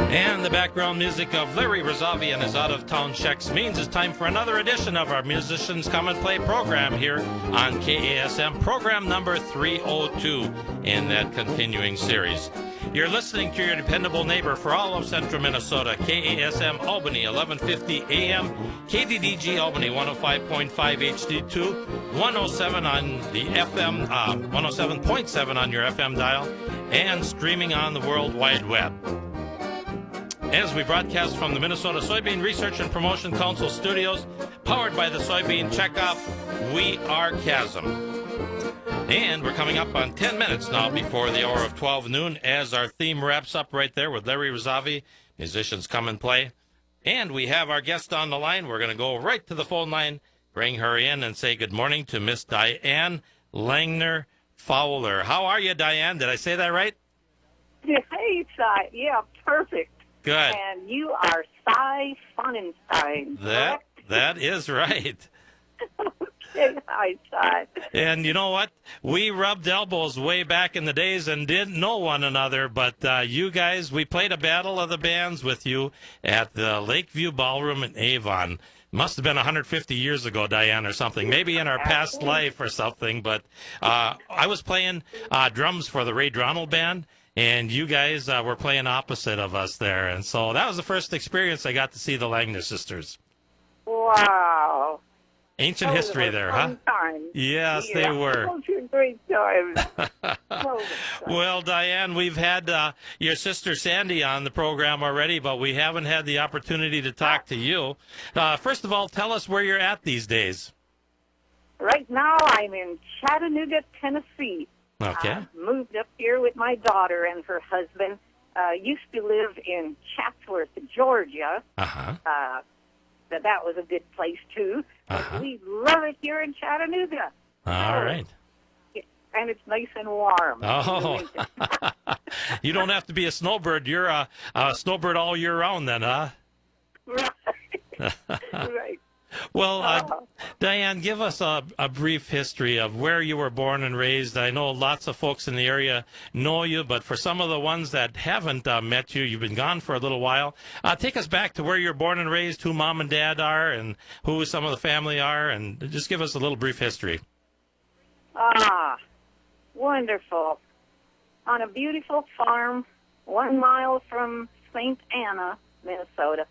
And the background music of Larry Rosavi and his out-of-town checks means it's time for another edition of our Musicians Come and Play program here on KASM, program number 302 in that continuing series. You're listening to your dependable neighbor for all of central Minnesota, KASM Albany, 1150 AM, KDDG Albany, 105.5 HD2, 107 on the FM, 107.7 on your FM dial, and streaming on the World Wide Web. As we broadcast from the Minnesota Soybean Research and Promotion Council studios, powered by the Soybean Checkoff, we are KASM. And we're coming up on 10 minutes now before the hour of 12 noon as our theme wraps up right there with Larry Rosavi, Musicians Come and Play. And we have our guest on the line. We're going to go right to the phone line, bring her in, and say good morning to Miss Diane Langner Fowler. How are you, Diane? Did I say that right? Hey, Cy. Yeah, perfect. Good. And you are Cy Pfannenstein. That is right. Okay, hi, Cy. And you know what? We rubbed elbows way back in the days and didn't know one another, but you guys, we played a battle of the bands with you at the Lakeview Ballroom in Avon. Must have been 150 years ago, Diane, or something. Maybe in our past life or something, but I was playing drums for the Ray Dronald Band, and you guys were playing opposite of us there. And so that was the first experience I got to see the Langner Sisters. Wow. Ancient history there, huh? Times. Yes, they were. Those were great times. Well, Diane, we've had your sister Sandy on the program already, but we haven't had the opportunity to talk to you. First of all, tell us where you're at these days. Right now, I'm in Chattanooga, Tennessee. Okay. Moved up here with my daughter and her husband. Used to live in Chatsworth, Georgia. Uh-huh. That was a good place, too. Uh-huh. We love it here in Chattanooga. All right. And it's nice and warm. Oh. You don't have to be a snowbird. You're a snowbird all year round then, huh? Right. Right. Well, Diane, give us a brief history of where you were born and raised. I know lots of folks in the area know you, but for some of the ones that haven't met you, you've been gone for a little while. Take us back to where you were born and raised, who mom and dad are, and who some of the family are, and just give us a little brief history. Wonderful. On a beautiful farm 1 mile from St. Anna, Minnesota,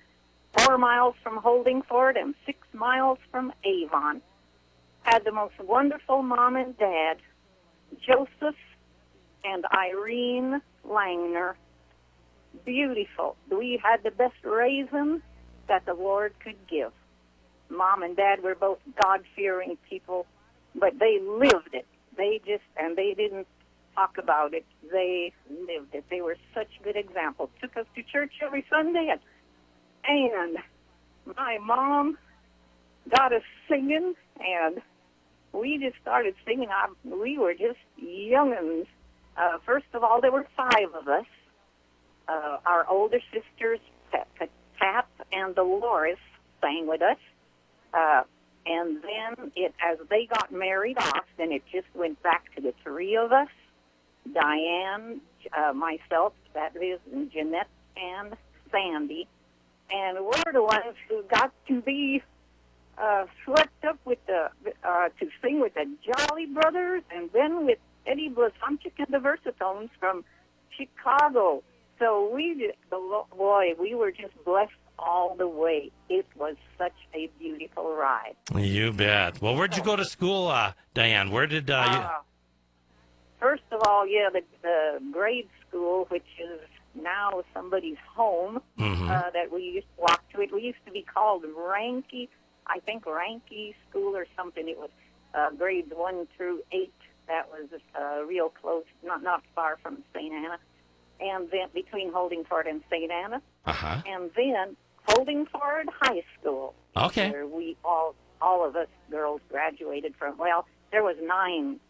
4 miles from Holdingford, and 6 miles from Avon. Had the most wonderful mom and dad, Joseph and Irene Langner. Beautiful. We had the best raising that the Lord could give. Mom and dad were both God-fearing people, but they lived it. They didn't talk about it. They lived it. They were such good examples. Took us to church every Sunday, and my mom got us singing, and we just started singing. We were just young'uns. First of all, there were 5 of us. Our older sisters, Pat and Dolores, sang with us. And then, as they got married off, then it just went back to the 3 of us, Diane, myself, that is, and Jeanette and Sandy. And we're the ones who got to be swept up with to sing with the Jolly Brothers, and then with Eddie Blazonczyk and the Versatones from Chicago. So we were just blessed all the way. It was such a beautiful ride. You bet. Well, where'd you go to school, Diane? Where did you... First of all, the grade school, which is now somebody's home, that we used to walk to. It used to be called Ranke School or something. It was grades 1 through 8. That was real close, not far from St. Anna. And then between Holdingford and St. Anna. Uh-huh. And then Holdingford High School. Okay. Where we all of us girls graduated from. Well, there was nine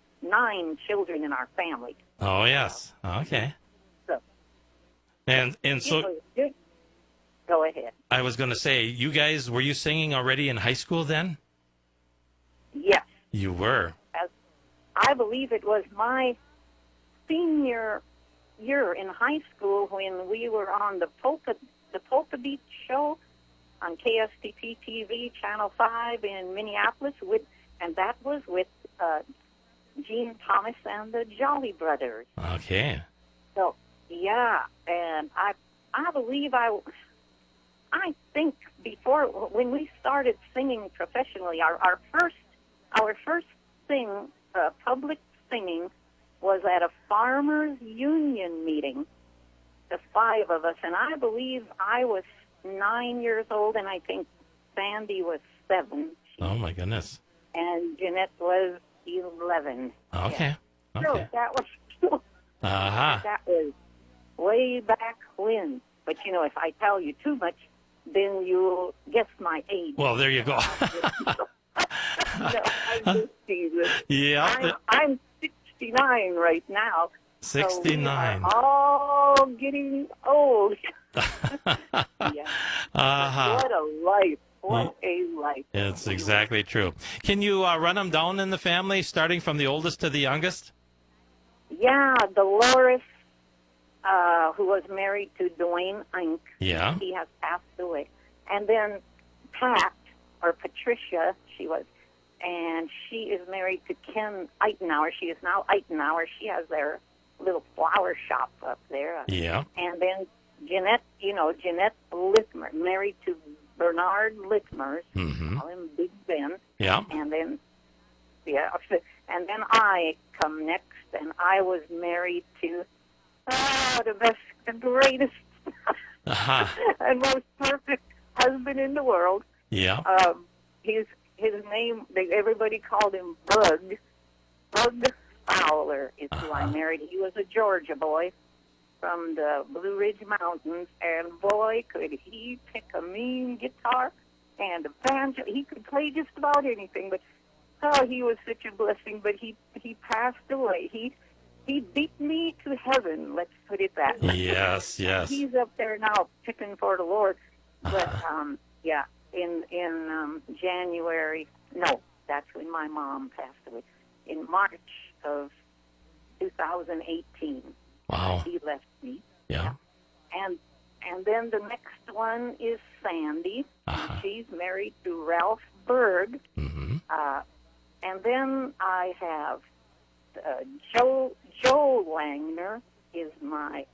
children in our family. Oh, yes. Okay. So, and so... Go ahead. I was going to say, you guys, were you singing already in high school then? Yes. You were? I believe it was my senior year in high school when we were on the Polka Beach show on KSTP TV, Channel 5 in Minneapolis, and that was with Gene Thomas and the Jolly Brothers. Okay. So, yeah, and I believe I think before, when we started singing professionally, our first thing, public singing, was at a farmers union meeting, the 5 of us, and I believe I was 9 years old, and I think Sandy was 7. Oh, my goodness. And Jeanette was 11. Okay. Yeah. Okay. So that was that was way back when. But, you know, if I tell you too much, then you'll guess my age. Well, there you go. No, I'm just teasing. Yeah. I'm 69 right now. 69. So we are all getting old. Yeah. What a life. What a life. It's exactly true. Can you run them down in the family, starting from the oldest to the youngest? Yeah, Dolores, who was married to Dwayne Ink. Yeah. He has passed away. And then Pat, or Patricia, and she is married to Ken Eitenauer. She is now Eitenauer. She has their little flower shop up there. Yeah. And then Jeanette Littmer, married to Bernard Littmers. Mm-hmm. Call him Big Ben. Yeah. And then, I come next, and I was married to the best, the greatest, and most perfect husband in the world. Yeah. His name, everybody called him Bug. Bug Fowler is who I married. He was a Georgia boy from the Blue Ridge Mountains, and boy, could he pick a mean guitar and a banjo. He could play just about anything, but he was such a blessing. But he passed away. He beat me to heaven. Let's put it that way. Yes, yes. He's up there now picking for the Lord. But yeah, in January. No, that's when my mom passed away. In March of 2018. Wow. He left me. Yeah. And then the next one is Sandy. Uh-huh. She's married to Ralph Berg. Mm-hmm. And then I have Joe Langner is my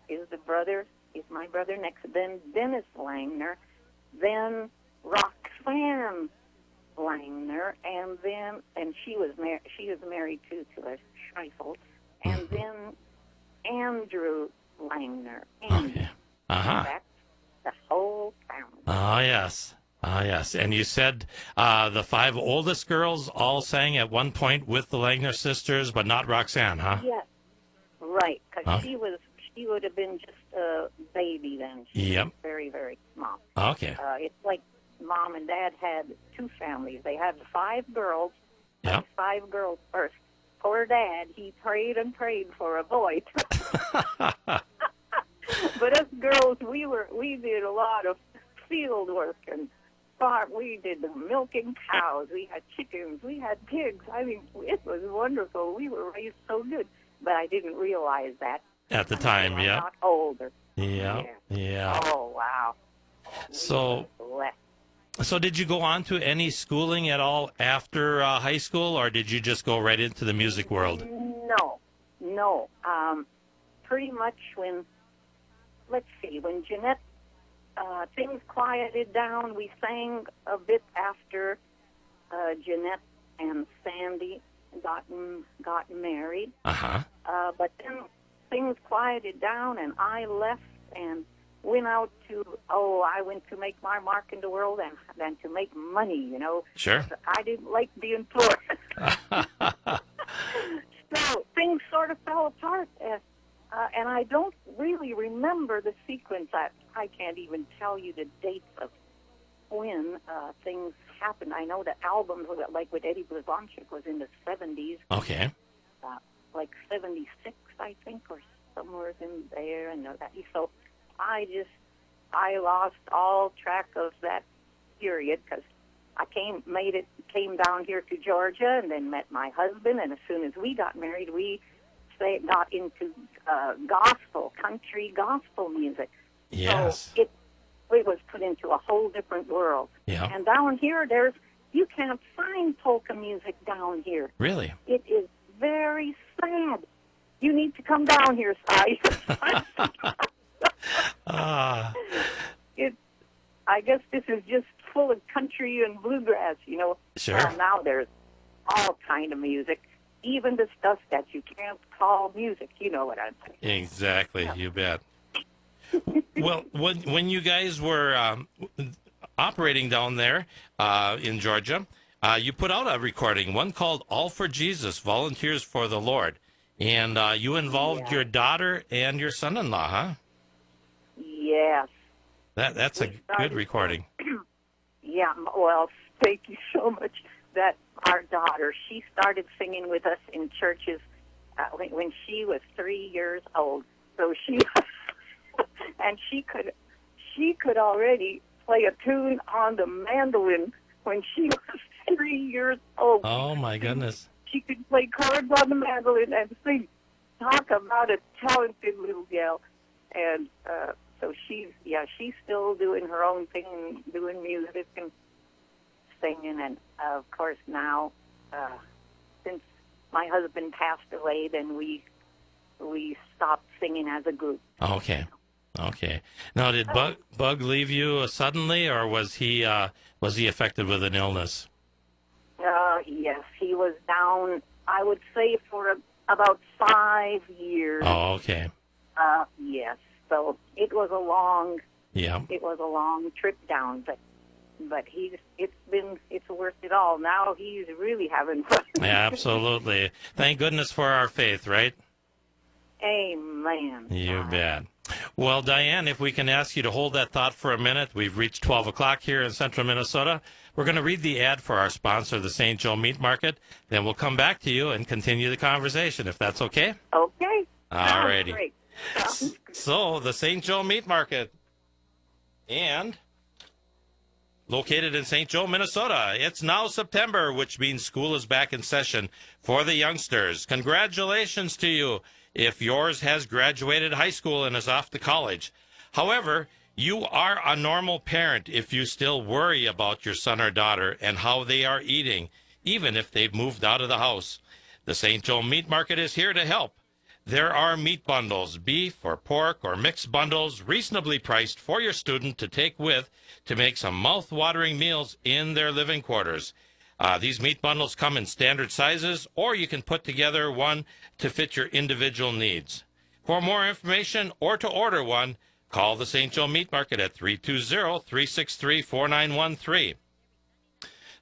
brother next. Then Dennis Langner. Then Roxanne Langner, and she was married to a Schreifel, and then Andrew Langner. Okay. Uh-huh. That's the whole family. Ah, yes. Ah, yes. And you said the 5 oldest girls all sang at one point with the Langner sisters, but not Roxanne, huh? Yes, right, because she would have been just a baby then. She was very, very small. Okay. It's like Mom and Dad had 2 families. They had 5 girls. Yeah. 5 girls first. Poor Dad, he prayed and prayed for a boy. But us girls, we did a lot of field work and farm. We did the milking cows. We had chickens. We had pigs. I mean, it was wonderful. We were raised so good. But I didn't realize that At the time, I yeah. got older. Yeah. Oh, wow. So did you go on to any schooling at all after high school, or did you just go right into the music world? No. Pretty much when Jeanette, things quieted down, we sang a bit after Jeanette and Sandy got married. Uh-huh. But then things quieted down, and I left and went to make my mark in the world and then to make money, you know. Sure. I didn't like being poor. So things sort of fell apart, and I don't really remember the sequence. I can't even tell you the dates of when things happened. I know the albums, like with Eddie Blazonczyk, was in the 70s. Okay. Like 76, I think, or somewhere in there. And so I lost all track of that period because I came down here to Georgia and then met my husband, and as soon as we got married, we say, got into country gospel music. Yes. So it was put into a whole different world. Yeah. And down here, you can't find polka music down here. Really? It is very sad. You need to come down here, Cy. I guess this is just full of country and bluegrass, Sure. Now there's all kind of music, even the stuff that you can't call music. You know what I'm saying? Exactly. You bet. Well, when you guys were operating down there in Georgia, you put out a recording, one called All for Jesus, Volunteers for the Lord. And you involved your daughter and your son-in-law, huh? Yes. That's a good recording. Yeah, well, thank you so much. That our daughter, she started singing with us in churches when she was 3 years old. So and she could already play a tune on the mandolin when she was 3 years old. Oh, my goodness. She could play chords on the mandolin and sing. Talk about a talented little gal. And so she's still doing her own thing, doing music and singing. And, of course, now, since my husband passed away, then we stopped singing as a group. Okay. Now, did Bug leave you suddenly, or was he affected with an illness? Yes, he was down, I would say, for about 5 years. Oh, okay. Yes. So it was a long trip down, but it's worth it all. Now he's really having fun. Yeah, absolutely. Thank goodness for our faith, right? Amen. You bet. Well, Diane, if we can ask you to hold that thought for a minute. We've reached 12 o'clock here in central Minnesota. We're going to read the ad for our sponsor, the St. Joe Meat Market. Then we'll come back to you and continue the conversation, if that's okay. Okay. All righty. Great. So, the St. Joe Meat Market, and located in St. Joe, Minnesota. It's now September, which means school is back in session for the youngsters. Congratulations to you if yours has graduated high school and is off to college. However, you are a normal parent if you still worry about your son or daughter and how they are eating, even if they've moved out of the house. The St. Joe Meat Market is here to help. There are meat bundles, beef or pork or mixed bundles, reasonably priced for your student to take with to make some mouth-watering meals in their living quarters. These meat bundles come in standard sizes, or you can put together one to fit your individual needs. For more information or to order one, call the St. Joe Meat Market at 320-363-4913.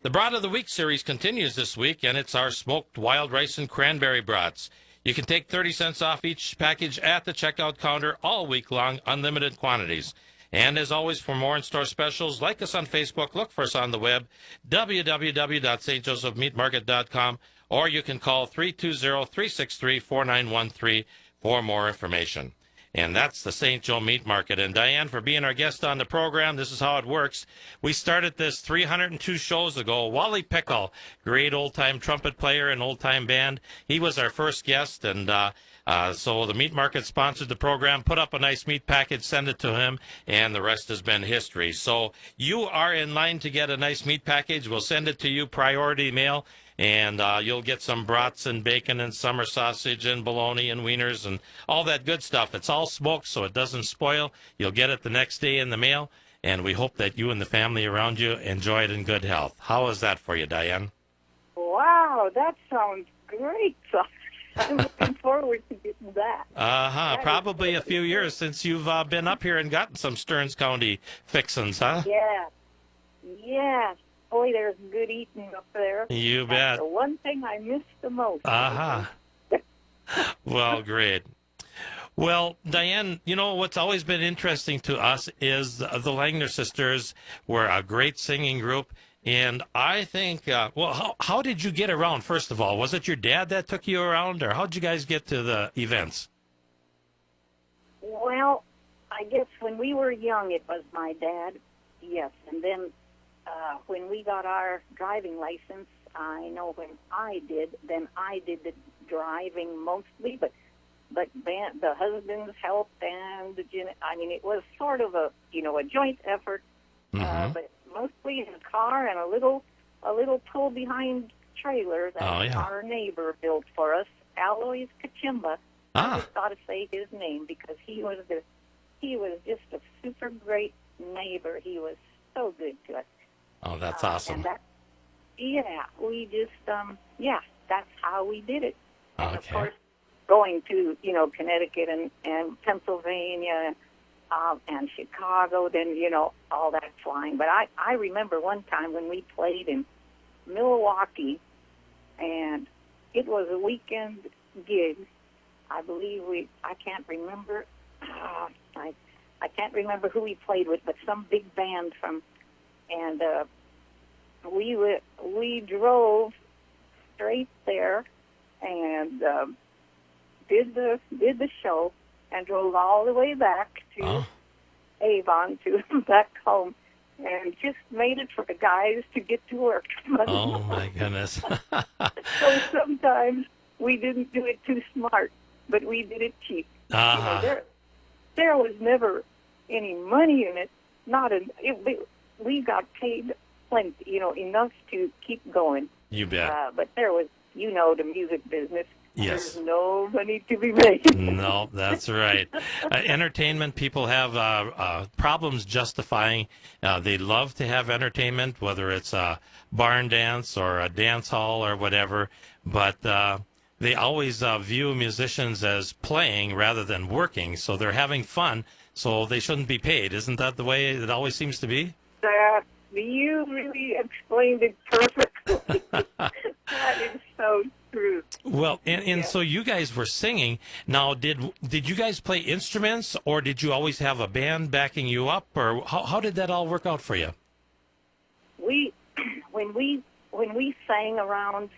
The Brat of the Week series continues this week, and it's our smoked wild rice and cranberry brats. You can take 30 cents off each package at the checkout counter all week long, unlimited quantities. And as always, for more in-store specials, like us on Facebook, look for us on the web, www.stjosephmeatmarket.com, or you can call 320-363-4913 for more information. And that's the St. Joe Meat Market. And Diane, for being our guest on the program, this is how it works. We started this 302 shows ago. Wally Pickle, great old-time trumpet player and old-time band, he was our first guest, and so the Meat Market sponsored the program, put up a nice meat package, send it to him, and the rest has been history. So you are in line to get a nice meat package. We'll send it to you priority mail, and you'll get some brats and bacon and summer sausage and bologna and wieners and all that good stuff. It's all smoked so it doesn't spoil. You'll get it the next day in the mail, and we hope that you and the family around you enjoy it in good health. How is that for you, Diane? Wow, that sounds great. I'm looking forward to getting that. Probably a few years since you've been up here and gotten some Stearns County fixins, huh? Yeah. Boy, there's good eating up there. You bet. That's the one thing I miss the most. Well, great. Well, Diane, you know, what's always been interesting to us is the Langner Sisters were a great singing group. And I think, how did you get around, first of all? Was it your dad that took you around, or how did you guys get to the events? Well, I guess when we were young, it was my dad, yes. And then when we got our driving license, I know when I did the driving mostly, but but the husbands helped, and it was sort of a joint effort, but mostly in a car and a little pull behind trailer that our neighbor built for us, Alois Kachimba. I just got to say his name because he was just a super great neighbor. He was so good to us. Oh, that's awesome. And we just that's how we did it. And of course, going to Connecticut and Pennsylvania and Chicago, then all that flying. But I remember one time when we played in Milwaukee, and it was a weekend gig. I believe I can't remember. I can't remember who we played with, but some big band and we drove straight there and did the show and drove all the way back to Avon to back home, and just made it for the guys to get to work. Oh my goodness! So sometimes we didn't do it too smart, but we did it cheap. There was never any money in it. We got paid plenty, enough to keep going. You bet. But there was, the music business. Yes. There's no money to be made. No, that's right. Entertainment, people have problems justifying. They love to have entertainment, whether it's a barn dance or a dance hall or whatever, but they always view musicians as playing rather than working, so they're having fun, so they shouldn't be paid. Isn't that the way it always seems to be? You really explained it perfectly. That is so true. Well, and so you guys were singing. Now, did you guys play instruments, or did you always have a band backing you up, or how did that all work out for you? When we sang around,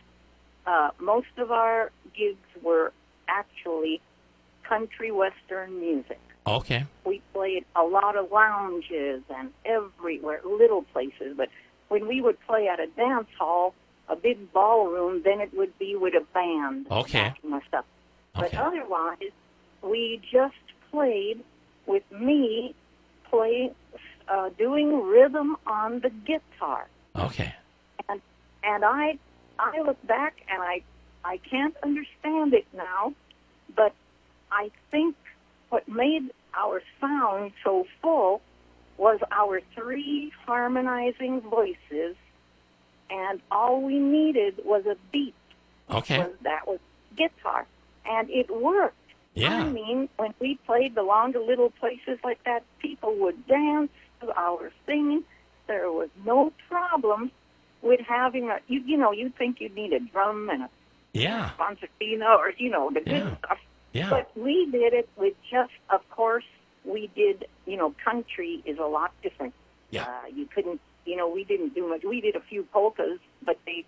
most of our gigs were actually country western music. Okay. We played a lot of lounges and everywhere, little places. But when we would play at a dance hall, a big ballroom, then it would be with a band. Okay. My stuff. But Okay. otherwise, we just played with me doing rhythm on the guitar. Okay. And I look back and I can't understand it now, but I think what made our sound so full was our three harmonizing voices, and all we needed was a beat. Okay. That was guitar, and it worked. Yeah. I mean, when we played along to little places like that, people would dance to our singing. There was no problem with having you'd think you'd need a drum and a concertina or, the good stuff. Yeah. But we did it with of course, we did, country is a lot different. Yeah. You couldn't, we didn't do much. We did a few polkas, but they,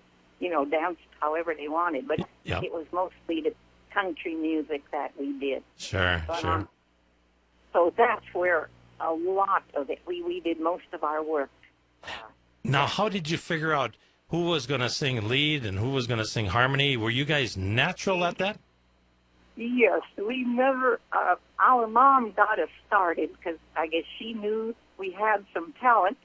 danced however they wanted. But it was mostly the country music that we did. Sure. So that's where a lot of it, we did most of our work. Now, how did you figure out who was going to sing lead and who was going to sing harmony? Were you guys natural at that? Yes, we never, our mom got us started because I guess she knew we had some talent,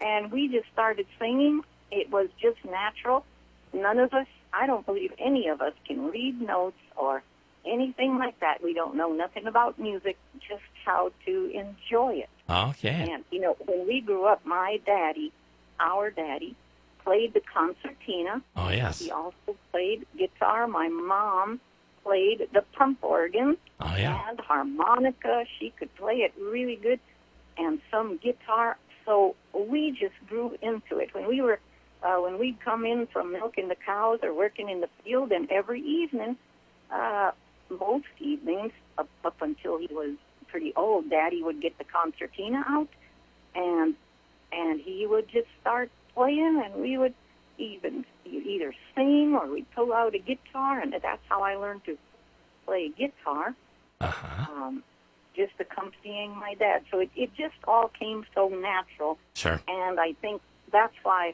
and we just started singing. It was just natural. None of us, I don't believe any of us can read notes or anything like that. We don't know nothing about music, just how to enjoy it. Okay. And, when we grew up, our daddy, played the concertina. Oh, yes. He also played guitar. My mom played the pump organ and harmonica. She could play it really good, and some guitar. So we just grew into it. When we'd come in from milking the cows or working in the field, and every evening, most evenings up until he was pretty old, Daddy would get the concertina out, and he would just start playing, and we would either sing or we'd pull out a guitar, and that's how I learned to play guitar, just accompanying my dad. So it just all came so natural. Sure. And I think that's why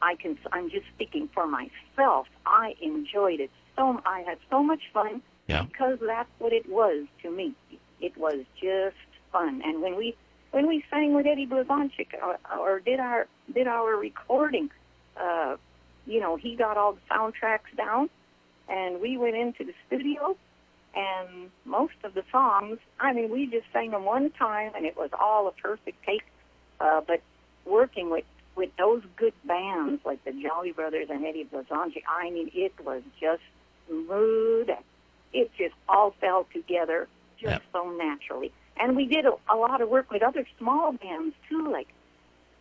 I'm just speaking for myself. I enjoyed it I had so much fun, Yeah. because that's what it was to me. It was just fun. And when we sang with Eddie Blazonczyk or did our recording, he got all the soundtracks down, and we went into the studio, and most of the songs, we just sang them one time, and it was all a perfect take. But working with those good bands like the Jolly Brothers and Eddie Blazonczyk, it was just smooth. It just all fell together just so naturally. And we did a lot of work with other small bands, too, like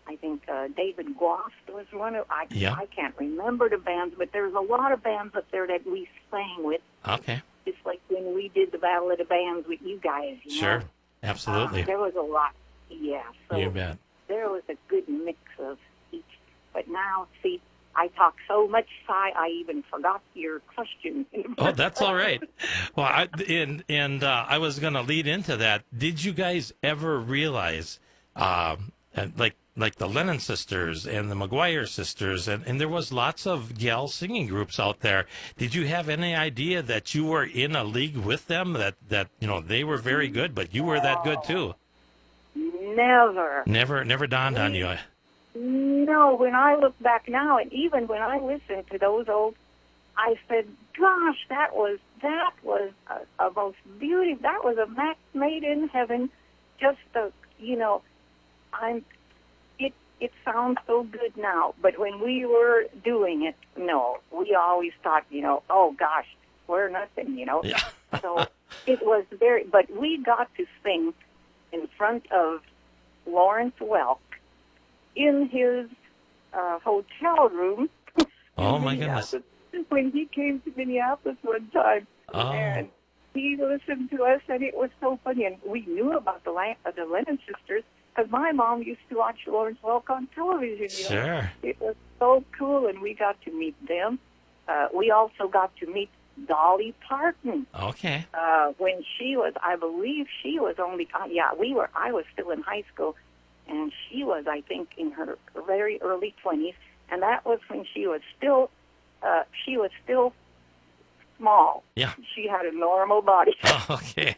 I think David Goff was one of, I can't remember the bands, but there's a lot of bands up there that we sang with. Okay. Just like when we did the Battle of the Bands with you guys. Sure, absolutely. There was a lot, so you bet. There was a good mix of each. But now, see, I talk so much, Cy, I even forgot your question. Oh, that's all right. Well, I was going to lead into that. Did you guys ever realize, like the Langner Sisters and the McGuire Sisters, and there was lots of gal singing groups out there. Did you have any idea that you were in a league with them, that they were very good, but you were that good too? Never dawned on you. No, when I look back now, and even when I listen to those old, I said, gosh, that was a most beautiful, that was a match made in heaven. Just it sounds so good now, but when we were doing it, no, we always thought, oh gosh, we're nothing, Yeah. So it was but we got to sing in front of Lawrence Welk in his hotel room. Oh my goodness. When he came to Minneapolis one time, and he listened to us, and it was so funny. And we knew about the Langner Sisters because my mom used to watch Lawrence Welk on television. Sure. It was so cool, and we got to meet them. We also got to meet Dolly Parton. Okay. When she was, I believe she was only, I was still in high school, and she was, I think, in her very early 20s, and that was when she was still small. Yeah. She had a normal body. Oh, okay.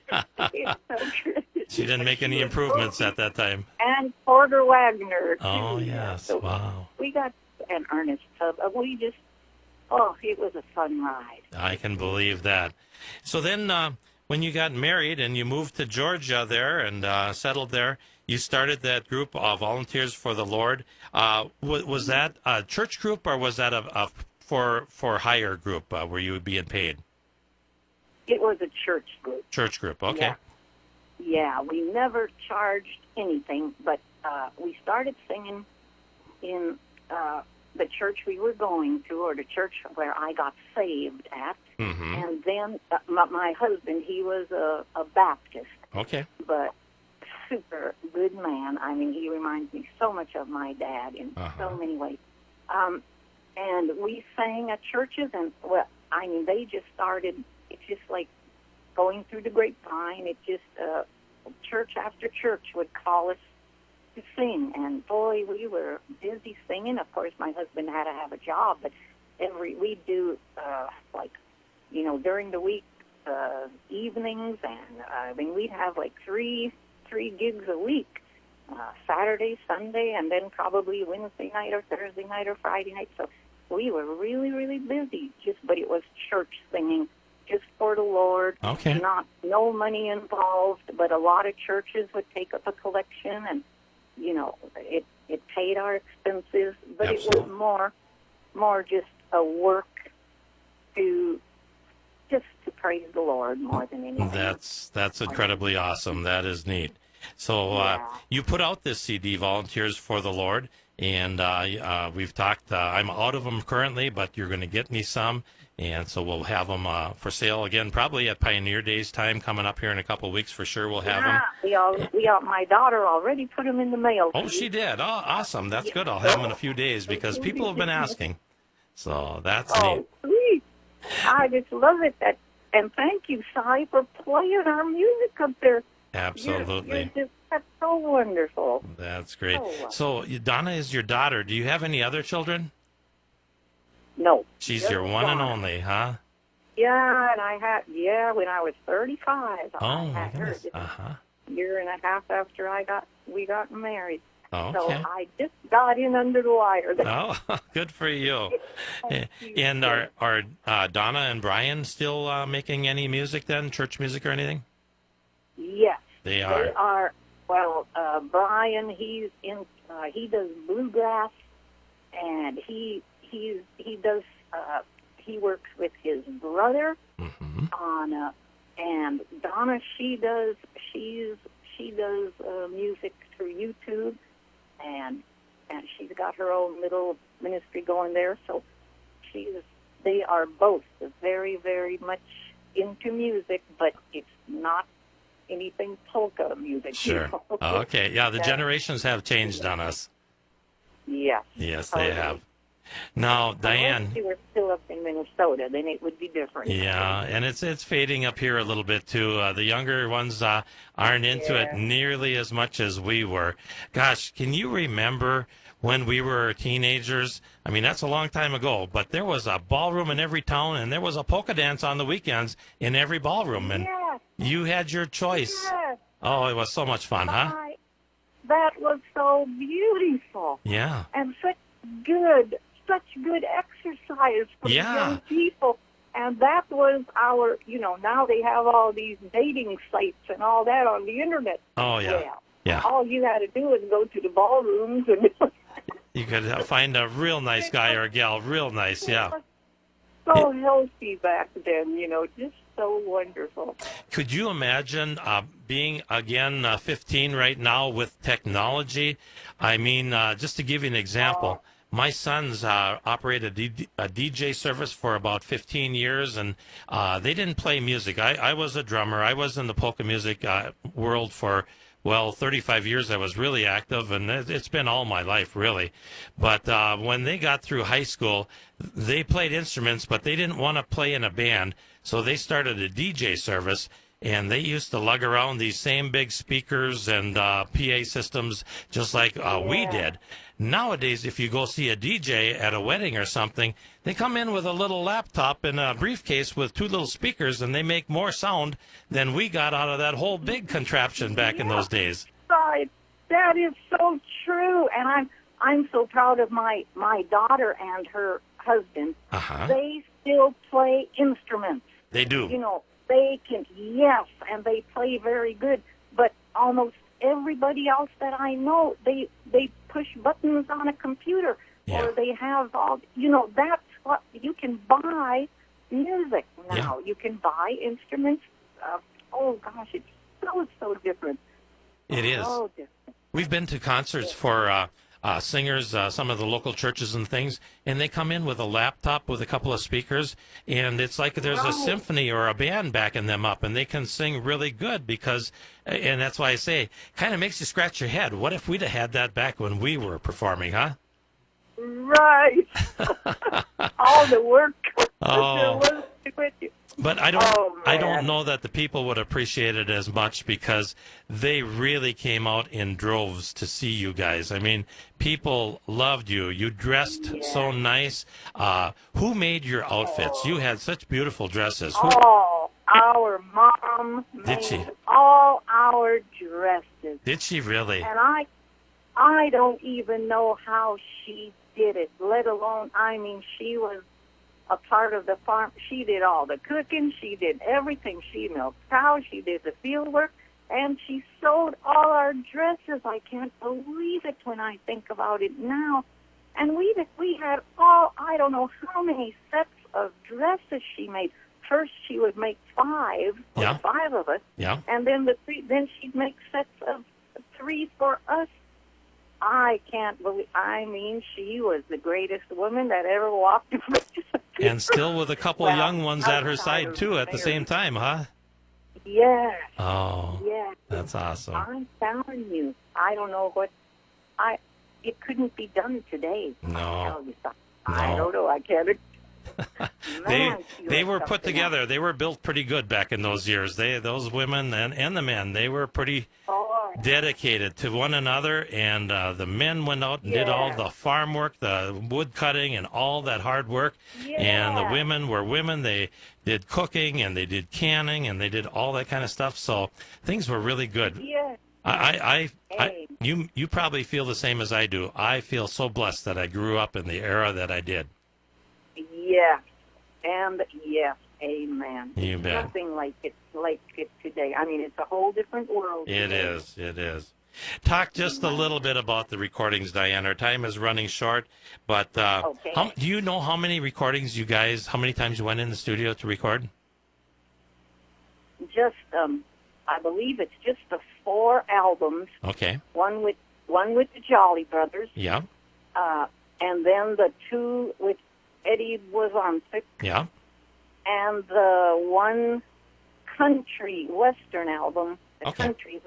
She didn't make any improvements at that time. And Porter Wagner, too. Oh, yes. So wow. We got an Ernest Tubb. We just, it was a fun ride. I can believe that. So then when you got married and you moved to Georgia there and settled there, you started that group of Volunteers for the Lord. Was that a church group, or was that a for hire group where you would be paid? It was a church group. Church group, okay. Yeah, we never charged anything, but we started singing in the church we were going to, or the church where I got saved at. Mm-hmm. And then my husband, he was a Baptist. Okay. But super good man. He reminds me so much of my dad in so many ways. And we sang at churches, and, they just started, it's just like going through the grapevine. It just, church after church would call us to sing, and boy, we were busy singing. Of course, my husband had to have a job, but we'd do, during the week, evenings, and we'd have like three gigs a week, Saturday, Sunday, and then probably Wednesday night or Thursday night or Friday night. So we were really, really busy. But it was church singing, just for the Lord. Okay. No money involved, but a lot of churches would take up a collection, and it paid our expenses. But Absolutely. It was more just a work to praise the Lord more than anything. That's incredibly awesome. That is neat. So you put out this CD, Volunteers for the Lord, and we've talked. I'm out of them currently, but you're going to get me some, and so we'll have them for sale again, probably at Pioneer Days time coming up here in a couple of weeks for sure. We'll have them. My daughter already put them in the mail. Oh, she did. Oh, awesome. That's good. I'll have them in a few days because people have been asking. So that's neat. Oh, sweet. I just love it. And thank you, Cy, for playing our music up there. Absolutely. That's so wonderful. That's great. So Donna is your daughter. Do you have any other children? No. She's your one and only, huh? Yeah, and I had, when I was 35. Oh, I my had her goodness. just Uh-huh. a year and a half after we got married. Oh, So okay. I just got in under the wire. Oh, good for you. Thank you. And are Donna and Brian still making any music then, church music or anything? Yes. They are. They are. Well, Brian, he does bluegrass, and he does he works with his brother on and Donna, she does music through YouTube, and she's got her own little ministry going there. So they are both very, very much into music, but it's not anything polka music. Sure. Okay. Yeah, the generations have changed on us. Yes. Yes, they have. Now, Diane. If you were still up in Minnesota, then it would be different. Yeah, and it's fading up here a little bit too. The younger ones aren't into it nearly as much as we were. Gosh, can you remember when we were teenagers? I mean, that's a long time ago, but there was a ballroom in every town, and there was a polka dance on the weekends in every ballroom, and you had your choice. Yes. Oh, it was so much fun, huh? That was so beautiful. Yeah. And such good exercise for young people. And that was our, now they have all these dating sites and all that on the internet. Oh, yeah. Yeah. All you had to do was go to the ballrooms and you could find a real nice guy or a gal, real nice, yeah. So healthy back then, just so wonderful. Could you imagine being, again, 15 right now with technology? I mean, just to give you an example, my sons operated a DJ service for about 15 years, and they didn't play music. I was a drummer. I was in the polka music world for, 35 years. I was really active, and it's been all my life, really. But when they got through high school, they played instruments, but they didn't want to play in a band, so they started a DJ service. And they used to lug around these same big speakers and PA systems just like we did. Nowadays, if you go see a DJ at a wedding or something, they come in with a little laptop and a briefcase with two little speakers, and they make more sound than we got out of that whole big contraption back in those days. Right. That is so true. And I'm so proud of my daughter and her husband. They still play instruments. They do. They can, and they play very good. But almost everybody else that I know, they push buttons on a computer, or they have all, that's what, you can buy music now. You can buy instruments. It's so different. It is. So different. We've been to concerts for singers, some of the local churches and things, and they come in with a laptop with a couple of speakers, and it's like there's a symphony or a band backing them up, and they can sing really good because, and that's why I say, kind of makes you scratch your head. What if we'd have had that back when we were performing, huh? Right. All the work. But I don't know that the people would appreciate it as much because they really came out in droves to see you guys. I mean, people loved you. You dressed so nice. Who made your outfits? You had such beautiful dresses. Our mom made all our dresses. Did she really? And I don't even know how she did it, let alone, she was a part of the farm. She did all the cooking. She did everything. She milked cows. She did the field work. And she sewed all our dresses. I can't believe it when I think about it now. And we had I don't know how many sets of dresses she made. First, she would make five of us. Yeah. And then then she'd make sets of 3 for us. I can't believe. She was the greatest woman that ever walked the place. And still with a couple young ones at her side, too, at the same time, huh? Yes. Oh. Yes. That's awesome. I'm telling you, I don't know it couldn't be done today. No. I don't know. I can't. They were put together. They were built pretty good back in those years. Those women and the men, they were pretty dedicated to one another, and the men went out and did all the farm work, the wood cutting, and all that hard work. And the women were women. They did cooking, and they did canning, and they did all that kind of stuff. So things were really good. You probably feel the same as I do. I feel so blessed that I grew up in the era that I did. Yes, and yes, amen. You bet. Nothing like it today. I mean, it's a whole different world. It is. Talk just a little bit about the recordings, Diane. Our time is running short, but do you know how many recordings how many times you went in the studio to record? Just, I believe it's just the 4 albums. Okay. One with the Jolly Brothers. Yeah. And then the 2 with Eddie Blazonczyk. Yeah. And the 1 country western album, the country,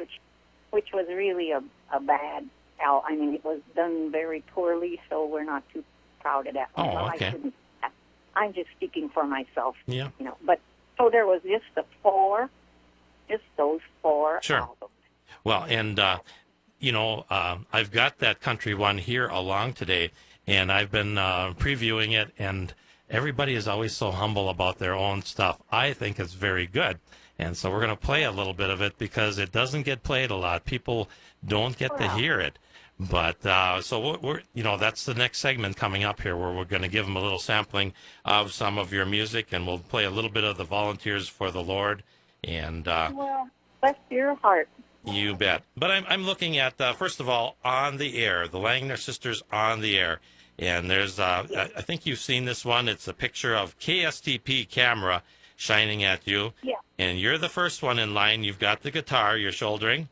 which was really a bad album. I mean, it was done very poorly, so we're not too proud of that one. Oh, okay. I'm just speaking for myself. Yeah. But so there was just those 4 albums. Well, and I've got that country one here along today, and I've been previewing it, and everybody is always so humble about their own stuff. I think it's very good. And so we're going to play a little bit of it because it doesn't get played a lot. People don't get to hear it. But so we're that's the next segment coming up here, where we're going to give them a little sampling of some of your music, and we'll play a little bit of the Volunteers for the Lord. And bless your heart. You bet. But I'm looking at, first of all, On the Air, the Langner Sisters On the Air. And there's, I think you've seen this one. It's a picture of KSTP camera shining at you. Yeah. And you're the first one in line. You've got the guitar you're shouldering.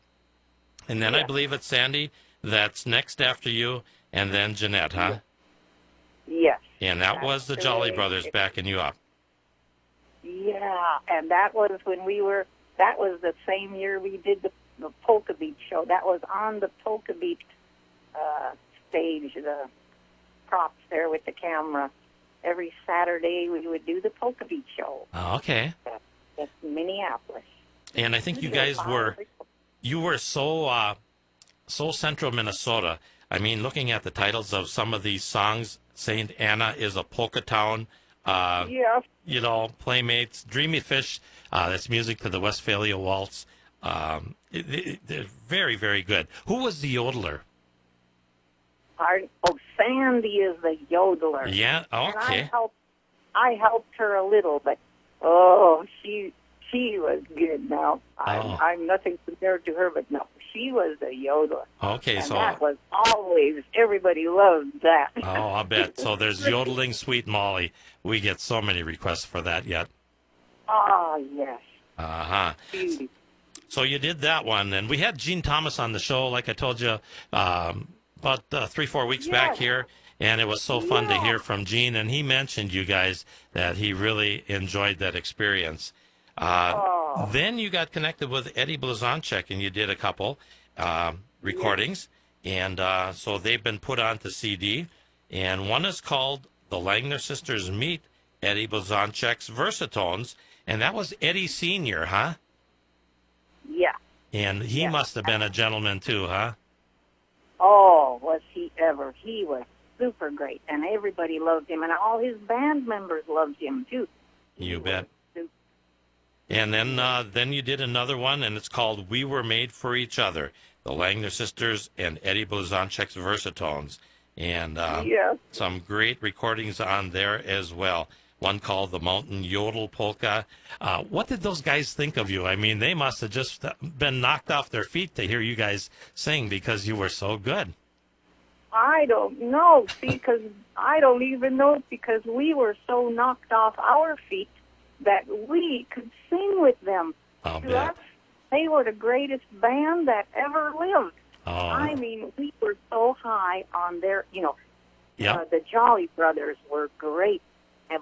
And then I believe it's Sandy that's next after you, and then Jeanette, huh? Yes. And that was the Jolly Brothers backing you up. Yeah, and that was that was the same year we did the Polka Beat show. That was on the Polka Beat stage, the props there with the camera. Every Saturday we would do the Polka Beat show. Oh, okay. That's Minneapolis. And I think you guys were so central Minnesota. I mean, looking at the titles of some of these songs, St. Anna is a polka town. Playmates, Dreamy Fish, that's music to the Westphalia Waltz. They're very, very good. Who was the yodeler? Sandy is the yodeler. Yeah, okay. And I helped her a little, but she was good now. I'm nothing compared to her, but no, she was the yodeler. Okay, and so that was always, everybody loved that. Oh, I'll bet. So there's Yodeling Sweet Molly. We get so many requests for that yet. Oh, yes. Uh-huh. So you did that one, and we had Gene Thomas on the show, like I told you, about 3-4 weeks back here, and it was so fun to hear from Gene, and he mentioned you guys that he really enjoyed that experience. Then you got connected with Eddie Blazonczyk, and you did a couple recordings, and so they've been put onto CD, and one is called The Langner Sisters Meet Eddie Blazonczyk's Versatones, and that was Eddie Sr., huh? Yeah. And he must have been a gentleman too, huh? Oh, was he ever. He was super great, and everybody loved him, and all his band members loved him, too. You bet. And then you did another one, and it's called We Were Made for Each Other, the Langner Sisters and Eddie Blazonczyk's Versatones. And some great recordings on there as well. One called The Mountain Yodel Polka. What did those guys think of you? I mean, they must have just been knocked off their feet to hear you guys sing because you were so good. I don't know, because I don't even know, because we were so knocked off our feet that we could sing with them. I'll To bet. us, they were the greatest band that ever lived. Oh. I mean, we were so high on their, Yep. The Jolly Brothers were great.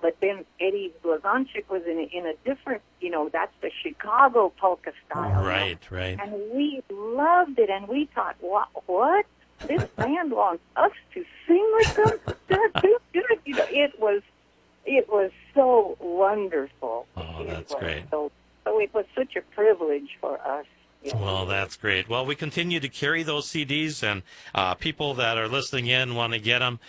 But then Eddie Blazonczyk was in a different, that's the Chicago polka style. Right, right. And we loved it, and we thought, what? This band wants us to sing with them? They're too good. It was so wonderful. Oh, that's great. So it was such a privilege for us, Well, that's great. Well, we continue to carry those CDs, and people that are listening in want to get them.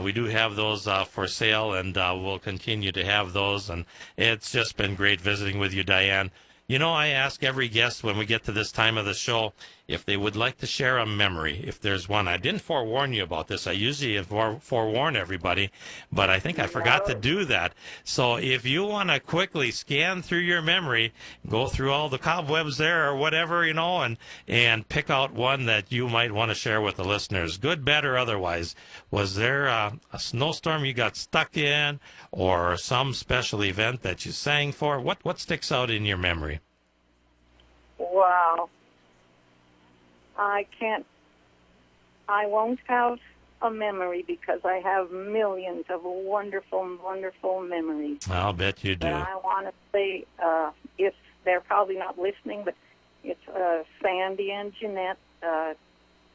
We do have those for sale, and we'll continue to have those. And it's just been great visiting with you, Diane. You know, I ask every guest when we get to this time of the show if they would like to share a memory, if there's one. I didn't forewarn you about this. I usually forewarn everybody, but I think I forgot to do that. So if you want to quickly scan through your memory, go through all the cobwebs there or whatever, you know, and pick out one that you might want to share with the listeners, good, bad, or otherwise. Was there a snowstorm you got stuck in, or some special event that you sang for? What sticks out in your memory? Wow. I won't have a memory because I have millions of wonderful, wonderful memories. I'll bet you do. But I want to say, if they're probably not listening, but it's Sandy and Jeanette,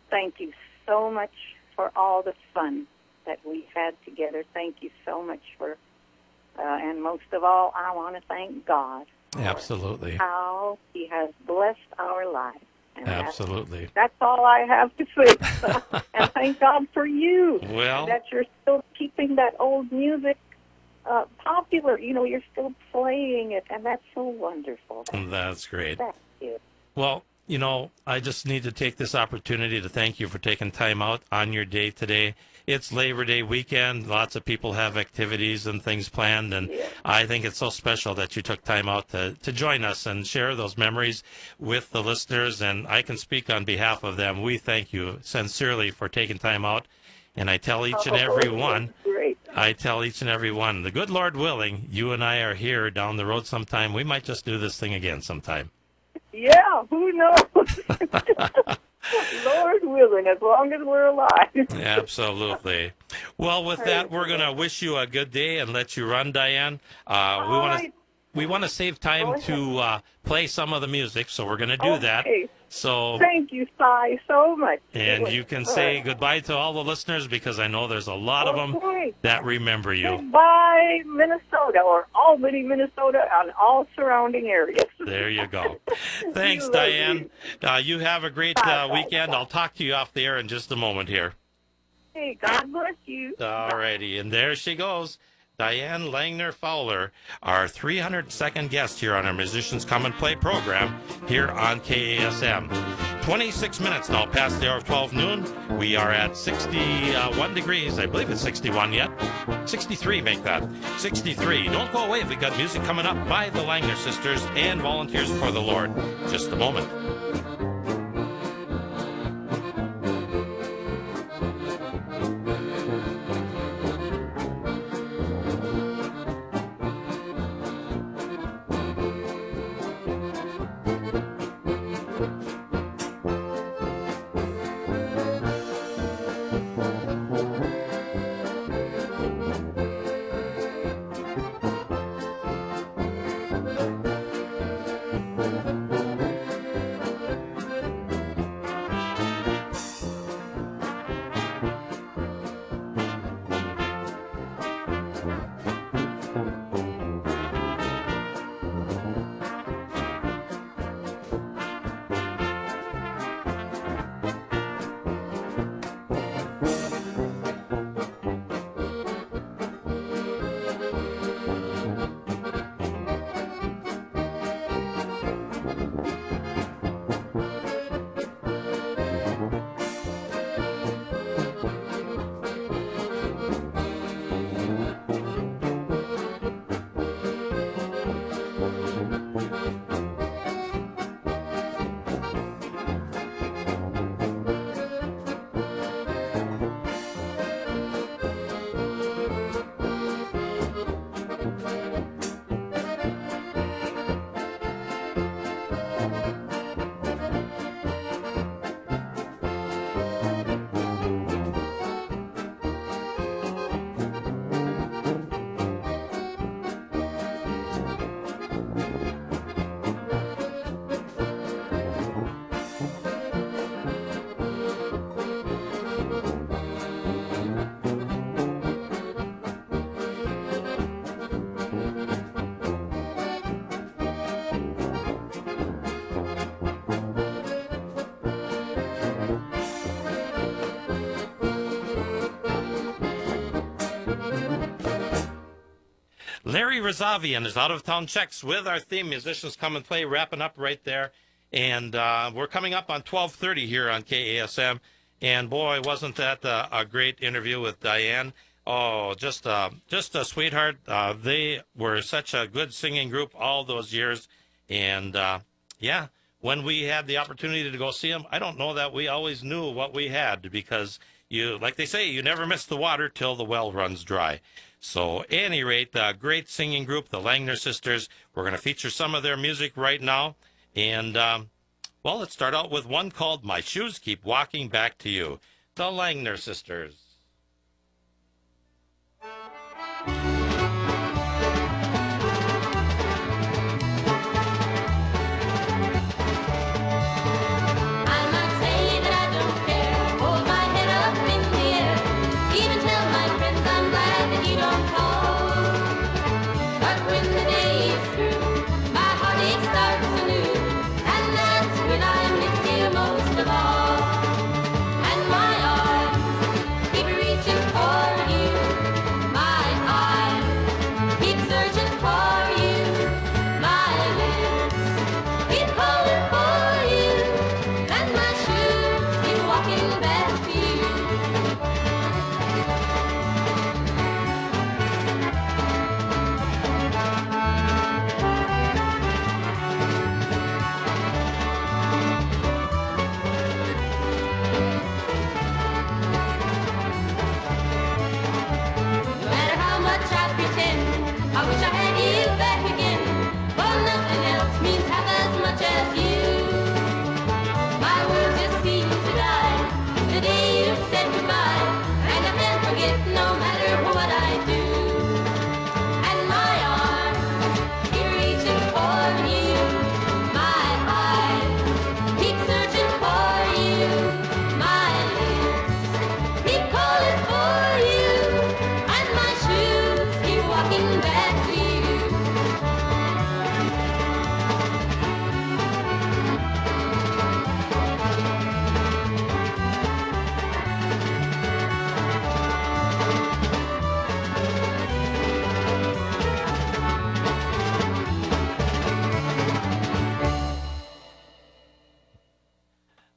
thank you so much for all the fun that we've had together. Thank you so much for, and most of all, I want to thank God. Absolutely. How He has blessed our lives. And absolutely. That's all I have to say. And thank God for you. Well, that you're still keeping that old music popular. You know, you're still playing it, and that's so wonderful. That's great. Thank you. Well, you know, I just need to take this opportunity to thank you for taking time out on your day today. It's Labor Day weekend. Lots of people have activities and things planned, and I think it's so special that you took time out to join us and share those memories with the listeners, and I can speak on behalf of them. We thank you sincerely for taking time out, and I tell each and every one, the good Lord willing, you and I are here down the road sometime. We might just do this thing again sometime. Yeah, who knows? Lord willing, as long as we're alive. Absolutely. Well, with that, we're going to wish you a good day and let you run, Diane. We want to save time to play some of the music, so we're going to do that. So thank you, Cy, so much. And you can say goodbye to all the listeners, because I know there's a lot of them that remember you. Goodbye, Minnesota, or Albany, Minnesota, and all surrounding areas. There you go. Thanks, Diane. You have a great weekend. I'll talk to you off the air in just a moment here. Hey, God bless you. All righty. And there she goes. Diane Langner Fowler, our 302nd guest here on our Musicians Come and Play program here on KASM. 26 minutes now past the hour of 12 noon. We are at 61 degrees. I believe it's 61 yet. 63, make that. 63. Don't go away. We've got music coming up by the Langner Sisters and Volunteers for the Lord. Just a moment. Larry Rosavian is Out of Town Checks with our theme musicians come and play, wrapping up right there. And we're coming up on 12:30 here on KASM. And boy, wasn't that a great interview with Diane? Oh, just a sweetheart. They were such a good singing group all those years. And yeah, when we had the opportunity to go see them, I don't know that we always knew what we had, because you, like they say, you never miss the water till the well runs dry. So, at any rate, great singing group, the Langner Sisters. We're going to feature some of their music right now. And, well, let's start out with one called My Shoes Keep Walking Back to You. The Langner Sisters.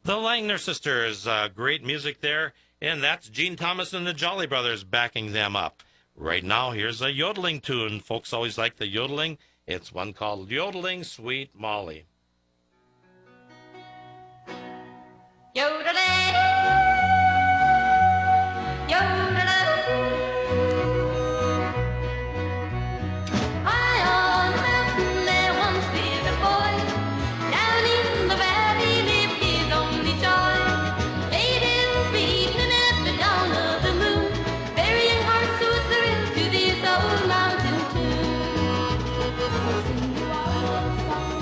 The Langner Sisters, great music there, and that's Gene Thomas and the Jolly Brothers backing them up. Right now, here's a yodeling tune. Folks always like the yodeling. It's one called Yodeling Sweet Molly. Yodeling, yodeling. High on the mountain there once lived a boy. Down in the valley lived his only joy. Late in the evening at the dawn of the moon, burying hearts so thrilled to this old mountain tune. Sing you all a song,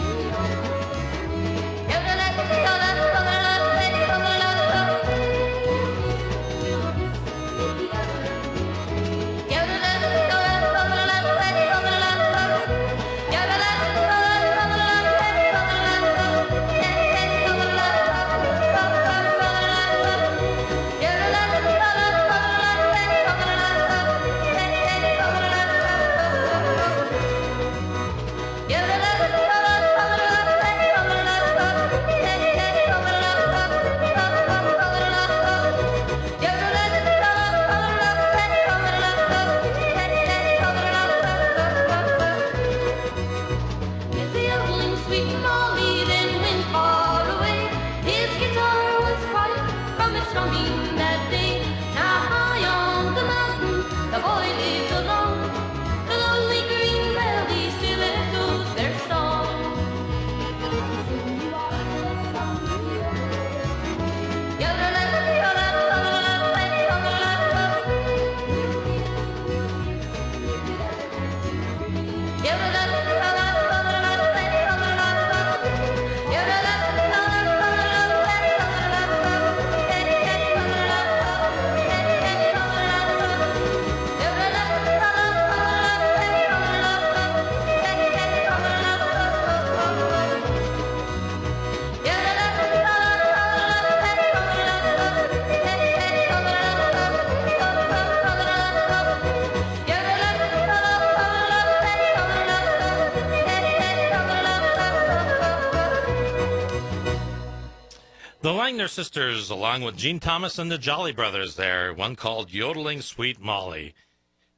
Langner Sisters, along with Gene Thomas and the Jolly Brothers there, one called Yodeling Sweet Molly.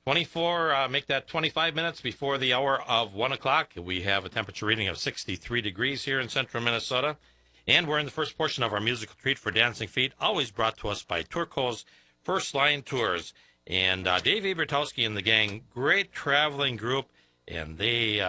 24, make that 25 minutes before the hour of 1 o'clock. We have a temperature reading of 63 degrees here in central Minnesota. And we're in the first portion of our musical treat for Dancing Feet, always brought to us by Turco's First Line Tours. And Dave Ebertowski and the gang, great traveling group, and they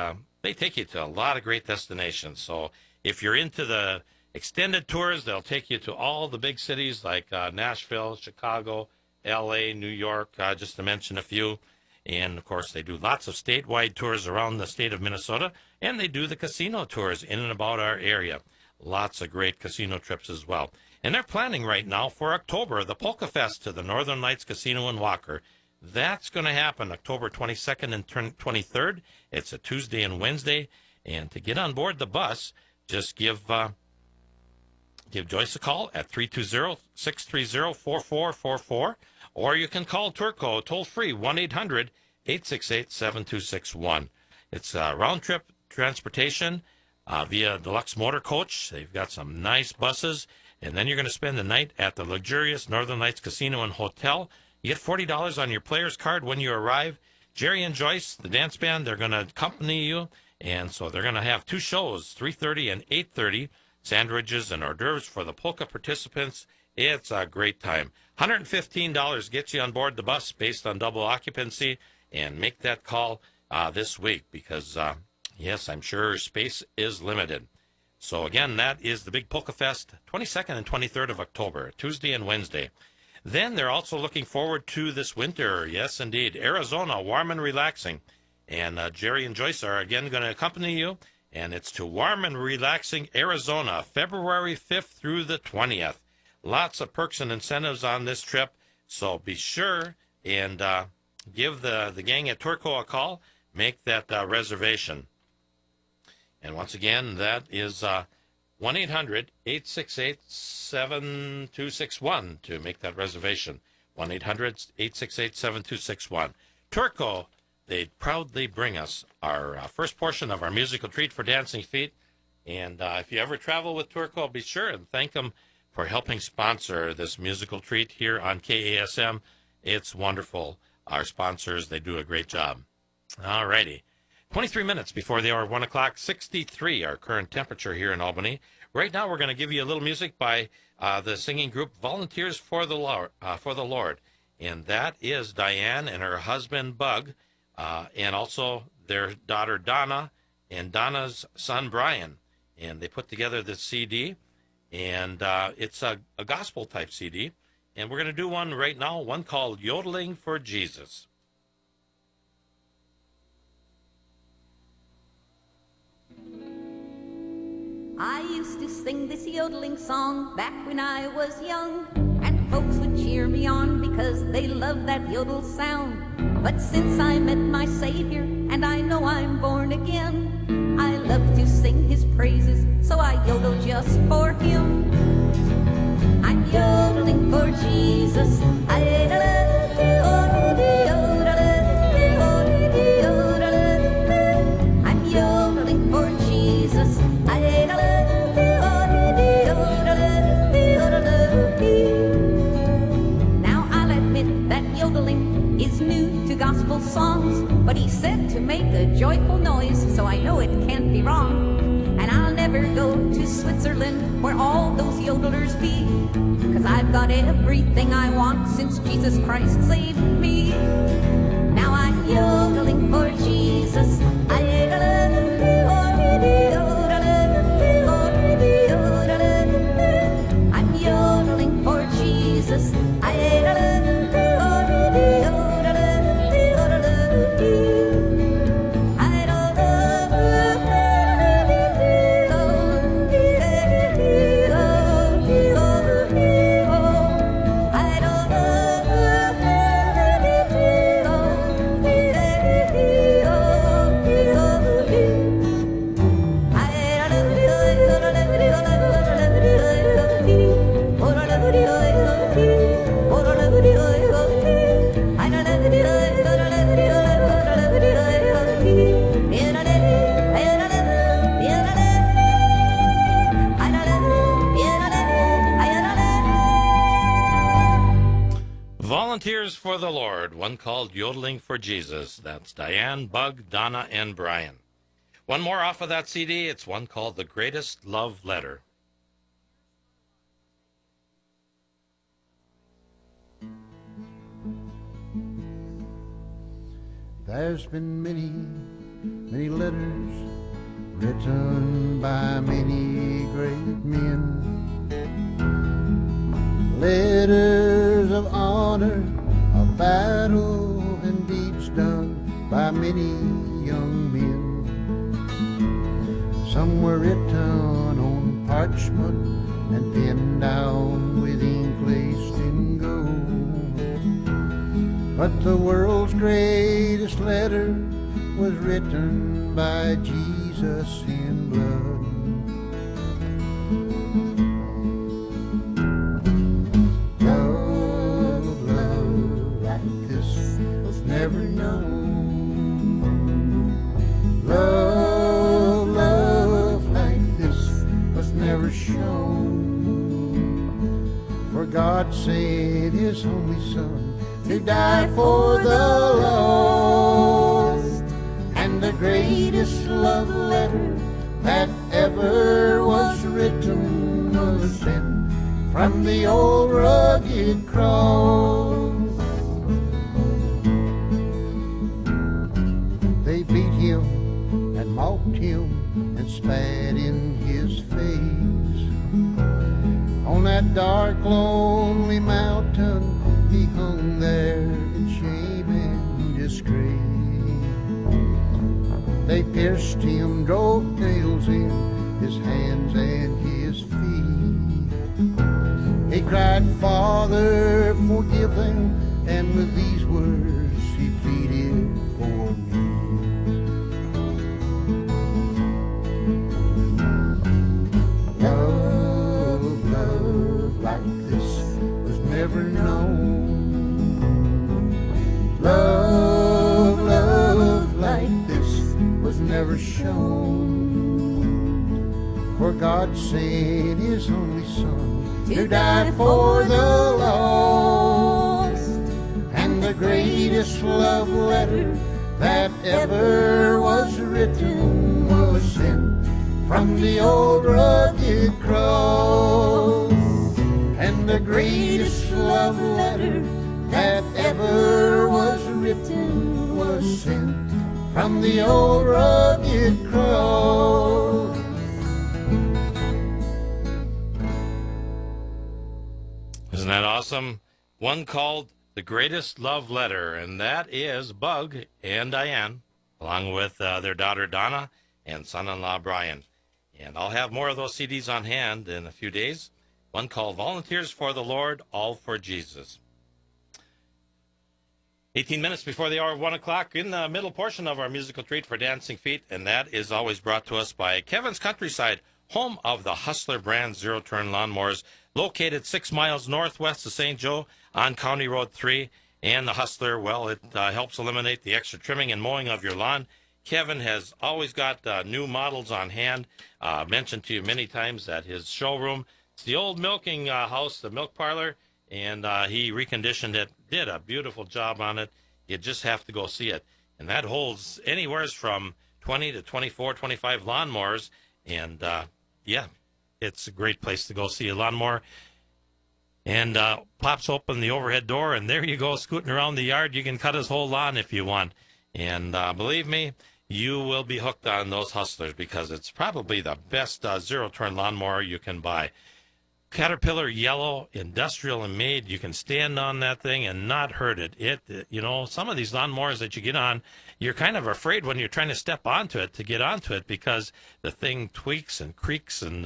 take you to a lot of great destinations. So if you're into the extended tours, they'll take you to all the big cities like Nashville, Chicago, L.A., New York, just to mention a few. And, of course, they do lots of statewide tours around the state of Minnesota, and they do the casino tours in and about our area. Lots of great casino trips as well. And they're planning right now for October, the Polka Fest to the Northern Lights Casino in Walker. That's going to happen October 22nd and 23rd. It's a Tuesday and Wednesday. And to get on board the bus, just give Joyce a call at 320-630-4444, or you can call Turco toll-free 1-800-868-7261. It's round-trip transportation via Deluxe Motor Coach. They've got some nice buses, and then you're going to spend the night at the luxurious Northern Lights Casino and Hotel. You get $40 on your player's card when you arrive. Jerry and Joyce, the dance band, they're going to accompany you, and so they're going to have two shows, 3:30 and 8:30, sandwiches and hors d'oeuvres for the polka participants. It's a great time. $115 gets you on board the bus based on double occupancy, and make that call this week because, yes, I'm sure space is limited. So, again, that is the Big Polka Fest, 22nd and 23rd of October, Tuesday and Wednesday. Then they're also looking forward to this winter. Yes, indeed. Arizona, warm and relaxing. And Jerry and Joyce are, again, going to accompany you. And it's to warm and relaxing Arizona, February 5th through the 20th. Lots of perks and incentives on this trip. So be sure and give the gang at Turco a call. Make that reservation. And once again, that is 1-800-868-7261 to make that reservation. 1-800-868-7261. Turco, they proudly bring us our first portion of our musical treat for Dancing Feet. And if you ever travel with Turco, be sure and thank them for helping sponsor this musical treat here on KASM. It's wonderful. Our sponsors, they do a great job. All righty. 23 minutes before the hour of 1 o'clock, 63, our current temperature here in Albany. Right now, we're going to give you a little music by the singing group Volunteers for the Lord. And that is Diane and her husband, Bug, and also their daughter, Donna, and Donna's son, Brian. And they put together this CD, and it's a gospel-type CD. And we're going to do one right now, one called Yodeling for Jesus. I used to sing this yodeling song back when I was young, and folks would cheer me on because they love that yodel sound. But since I met my Savior and I know I'm born again, I love to sing his praises, so I yodel just for him. I'm yodeling for Jesus. I'm yodeling for Jesus. Now I'll admit that yodeling is new to gospel songs, but he said to make a joyful noise, so I know it can't be wrong. And I'll never go to Switzerland where all those yodelers be, 'cause I've got everything I want since Jesus Christ saved me. Now I'm yodeling for Jesus. I'm yodeling for Jesus. Volunteers for the Lord, one called Yodeling for Jesus. That's Diane, Bug, Donna, and Brian. One more off of that CD. It's one called The Greatest Love Letter. There's been many, many letters written by many great men. Letters of honor, of battle and deeds done by many young men. Some were written on parchment and penned down with ink laced in gold. But the world's greatest letter was written by Jesus in blood. Love like this was never known. Love like this was never shown. For God sent His only Son to die for the lost, and the greatest love letter that ever was written was sent from the old rugged cross. They beat Him and mocked Him and spat in His face. On that dark, lonely mountain He hung there in shame and disgrace. They pierced Him, drove nails in His hands and His feet. He cried, Father, forgive them, and with these words He pleaded for me. Love like this was never known. Love like this was never shown. For God sent His only Son to die for the lost, and the greatest love letter that ever was written was sent from the old rugged cross. And the greatest love letter that ever was written was sent from the old rugged cross. Isn't that awesome? One called The Greatest Love Letter, and that is Bug and Diane, along with their daughter Donna and son-in-law Brian. And I'll have more of those CDs on hand in a few days. One called Volunteers for the Lord, All for Jesus. 18 minutes before the hour of 1 o'clock, in the middle portion of our musical treat for Dancing Feet, and that is always brought to us by Kevin's Countryside, home of the Hustler brand zero-turn lawnmowers, located 6 miles northwest of St. Joe on County Road 3. And the Hustler, well, it helps eliminate the extra trimming and mowing of your lawn. Kevin has always got new models on hand. Mentioned to you many times at his showroom. It's the old milking house, the milk parlor, and he reconditioned it, did a beautiful job on it. You just have to go see it. And that holds anywhere from 20 to 24, 25 lawnmowers. And, yeah, it's a great place to go see a lawnmower. And pops open the overhead door, and there you go, scooting around the yard. You can cut his whole lawn if you want. And believe me, you will be hooked on those Hustlers because it's probably the best zero-turn lawnmower you can buy. Caterpillar yellow, industrial and made. You can stand on that thing and not hurt it. You know, some of these lawnmowers that you get on, you're kind of afraid when you're trying to step onto it to get onto it because the thing tweaks and creaks and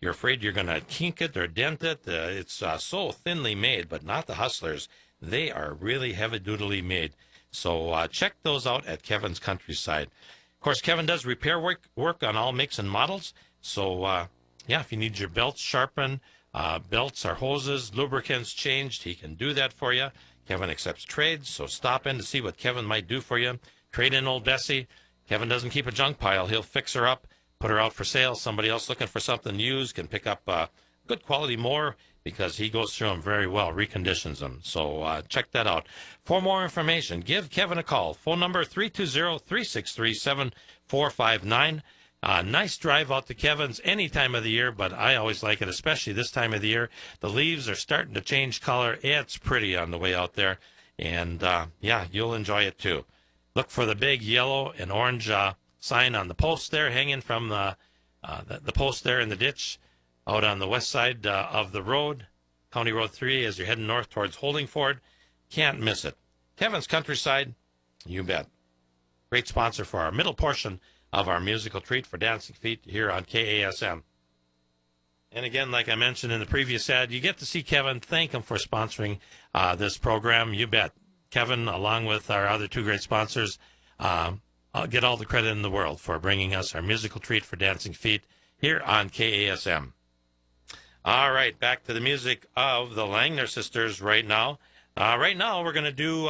you're afraid you're going to kink it or dent it. It's so thinly made, but not the Hustlers. They are really heavy-duty made. So check those out at Kevin's Countryside. Of course, Kevin does repair work on all makes and models. So, yeah, if you need your belts sharpened, belts or hoses, lubricants changed, he can do that for you. Kevin accepts trades, so stop in to see what Kevin might do for you. Trade in old Bessie. Kevin doesn't keep a junk pile. He'll fix her up, put her out for sale. Somebody else looking for something used can pick up good quality mower because he goes through them very well, reconditions them. So check that out. For more information, give Kevin a call. Phone number 320-363-7459. Nice drive out to Kevin's any time of the year, but I always like it, especially this time of the year. The leaves are starting to change color. It's pretty on the way out there. And, yeah, you'll enjoy it too. Look for the big yellow and orange sign on the post there, hanging from the post there in the ditch out on the west side of the road, County Road 3, as you're heading north towards Holdingford. Can't miss it. Kevin's Countryside, you bet. Great sponsor for our middle portion of our musical treat for Dancing Feet here on KASM. And again, like I mentioned in the previous ad, you get to see Kevin. Thank him for sponsoring this program. You bet. Kevin, along with our other two great sponsors, I'll get all the credit in the world for bringing us our musical treat for Dancing Feet here on KASM. All right, back to the music of the Langner Sisters right now. Right now, we're going to do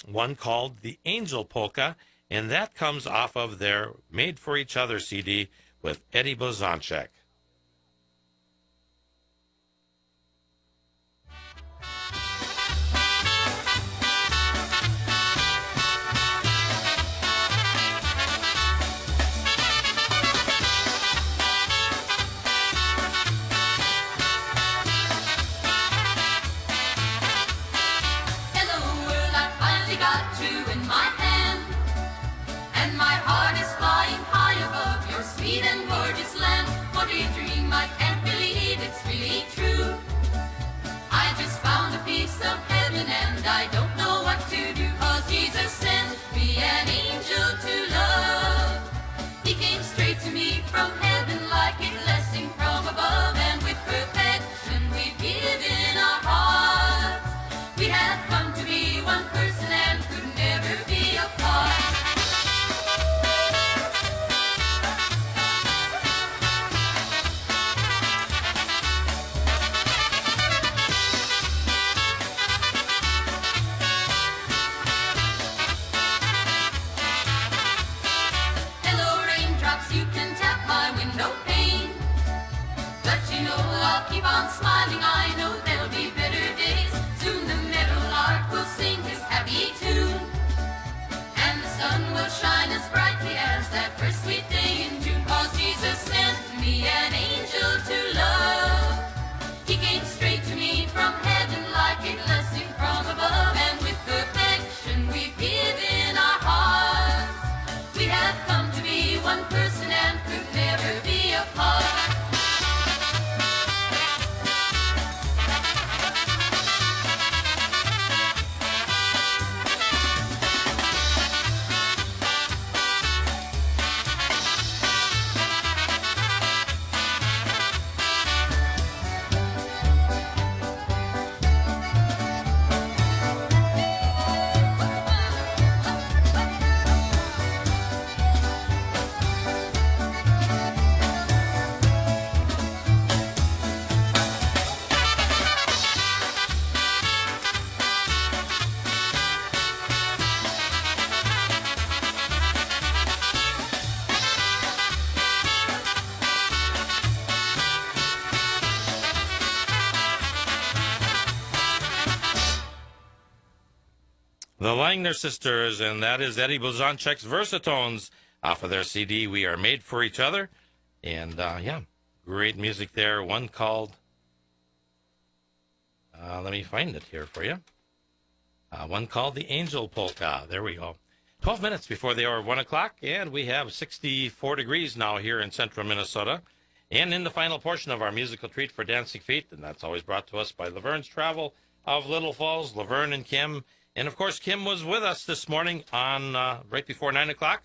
one called The Angel Polka, and that comes off of their Made for Each Other CD with Eddie Blazonczyk. The Langner Sisters, and that is Eddie Blazonczyk's Versatones off of their CD, We Are Made for Each Other. And, yeah, great music there. One called, let me find it here for you. One called The Angel Polka. There we go. 12 minutes before the hour of 1 o'clock, and we have 64 degrees now here in central Minnesota. And in the final portion of our musical treat for Dancing Feet, and that's always brought to us by Laverne's Travel of Little Falls, Laverne and Kim. And, of course, Kim was with us this morning on right before 9 o'clock,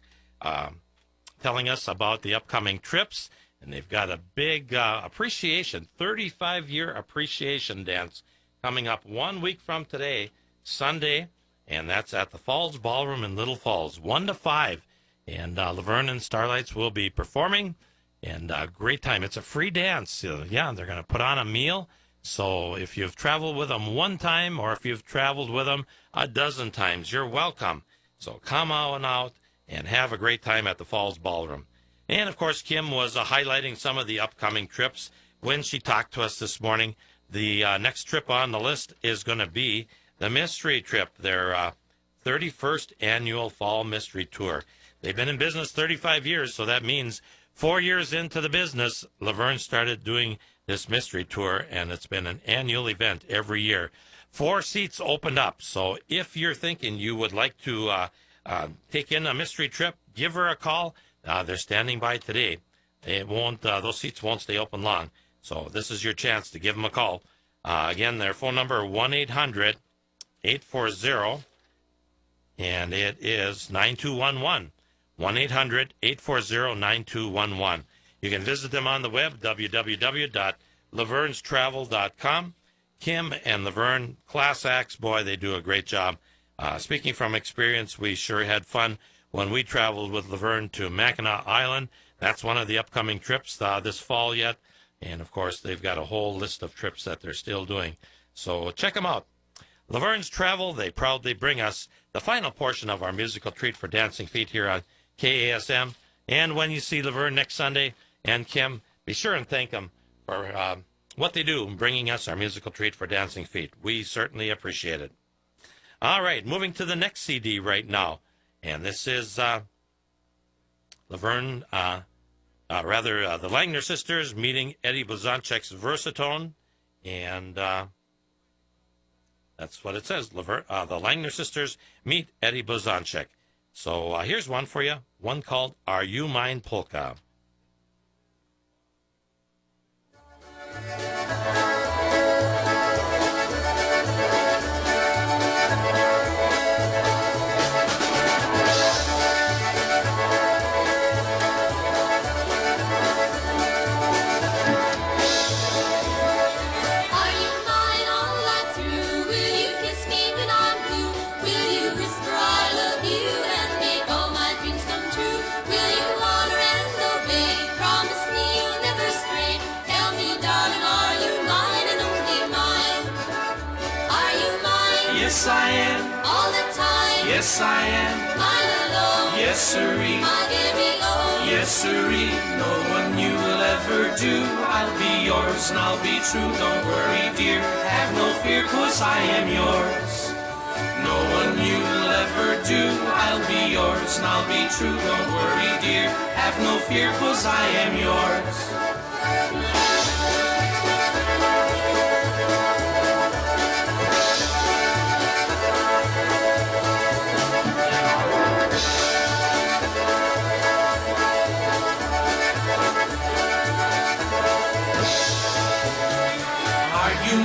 telling us about the upcoming trips. And they've got a big appreciation, 35-year appreciation dance coming up 1 week from today, Sunday. And that's at the Falls Ballroom in Little Falls, 1 to 5. And Laverne and Starlights will be performing. And great time. It's a free dance. Yeah, they're going to put on a meal. So if you've traveled with them one time or if you've traveled with them a dozen times, you're welcome. So come on out and have a great time at the Falls Ballroom. And, of course, Kim was highlighting some of the upcoming trips when she talked to us this morning. The next trip on the list is going to be the Mystery Trip, their 31st annual Fall Mystery Tour. They've been in business 35 years, so that means 4 years into the business, Laverne started doing this Mystery Tour, and it's been an annual event every year. 4 seats opened up, so if you're thinking you would like to take in a mystery trip, give her a call. They're standing by today. It won't; those seats won't stay open long. So this is your chance to give them a call. Again, their phone number 1-800-840, and it is 9211. 1-800-840-9211. You can visit them on the web, www.lavernestravel.com. Kim and Laverne, class acts, boy, they do a great job. Speaking from experience, we sure had fun when we traveled with Laverne to Mackinac Island. That's one of the upcoming trips this fall yet. And, of course, they've got a whole list of trips that they're still doing. So check them out. Laverne's Travel, they proudly bring us the final portion of our musical treat for Dancing Feet here on KASM. And when you see Laverne next Sunday and Kim, be sure and thank them for what they do in bringing us our musical treat for Dancing Feet. We certainly appreciate it. All right, moving to the next CD right now. And this is Laverne, the Langner Sisters meeting Eddie Blazonczyk's Versatone. And that's what it says. The Langner Sisters meet Eddie Blazonczyk. So here's one for you, one called Are You Mine Polka. Yes, I am. All the time. Yes, I am. Mine alone. Yes, sirree. My very own. Yes, sirree. No one you will ever do. I'll be yours and I'll be true. Don't worry, dear. Have no fear, 'cause I am yours. No one you will ever do. I'll be yours and I'll be true. Don't worry, dear. Have no fear, 'cause I am yours.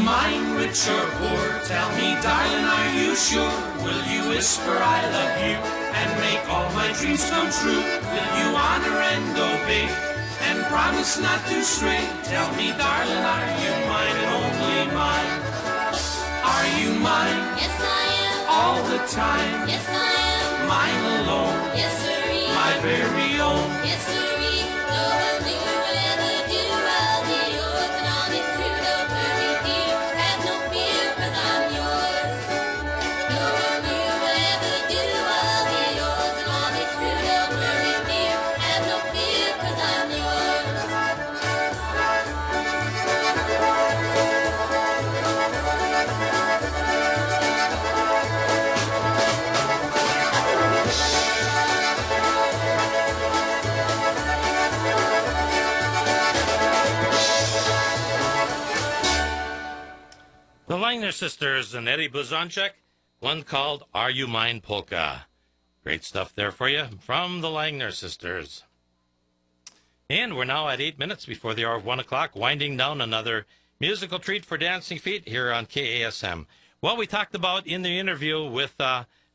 Mine, rich or poor, tell me, darling, are you sure? Will you whisper I love you and make all my dreams come true? Will you honor and obey and promise not to stray? Tell me, darling, are you mine and only mine? Are you mine? Yes, I am. All the time? Yes, I am. Mine alone? Yes, sirree. My very own? Yes, sirree. No one you will ever do. I'll be yours and I'll be true. Don't worry, dear. Have no fear, 'cause I'm yours. No one you will ever do. I'll be yours and I'll be true. Don't worry, dear. Have no fear, 'cause I'm yours. The Langner Sisters and Eddie Blazonczyk, one called Are You Mine Polka. Great stuff there for you from the Langner Sisters. And we're now at 8 minutes before the hour of 1 o'clock, winding down another musical treat for Dancing Feet here on KASM. Well, we talked about in the interview with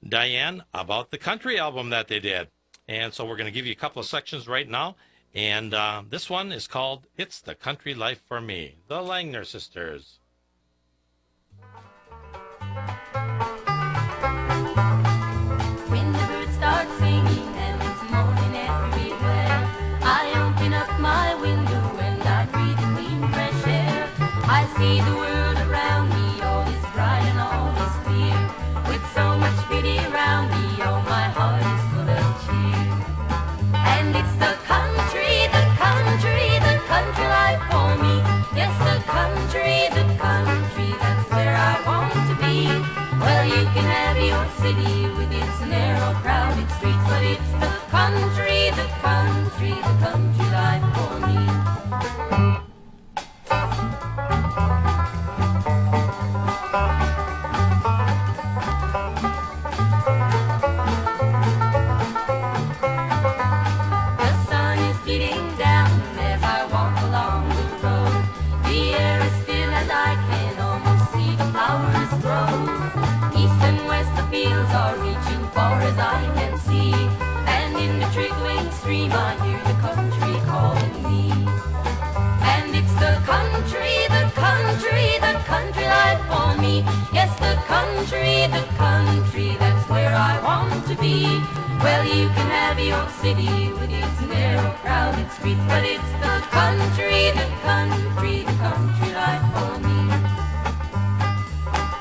Diane about the country album that they did. And so we're going to give you a couple of sections right now. And this one is called It's the Country Life for Me, the Langner Sisters. When the birds start singing and it's morning everywhere, I open up my window and I breathe the clean fresh air. I see the world around me, all is bright and all is clear. With so much beauty around me, oh my heart is full of cheer. And it's the country, the country, the country life for me. city with its narrow, crowded streets, but it's the country, the country, the country life for me. The sun is beating down as I walk along the road. The air is still and I can almost see the flowers grow. East and west the fields are reaching far as I can see, and in the trickling stream I hear the country calling me. And it's the country, the country, the country life for me. Yes, the country, that's where I want to be. Well, you can have your city with its narrow, crowded streets, but it's the country, the country, the country life for me.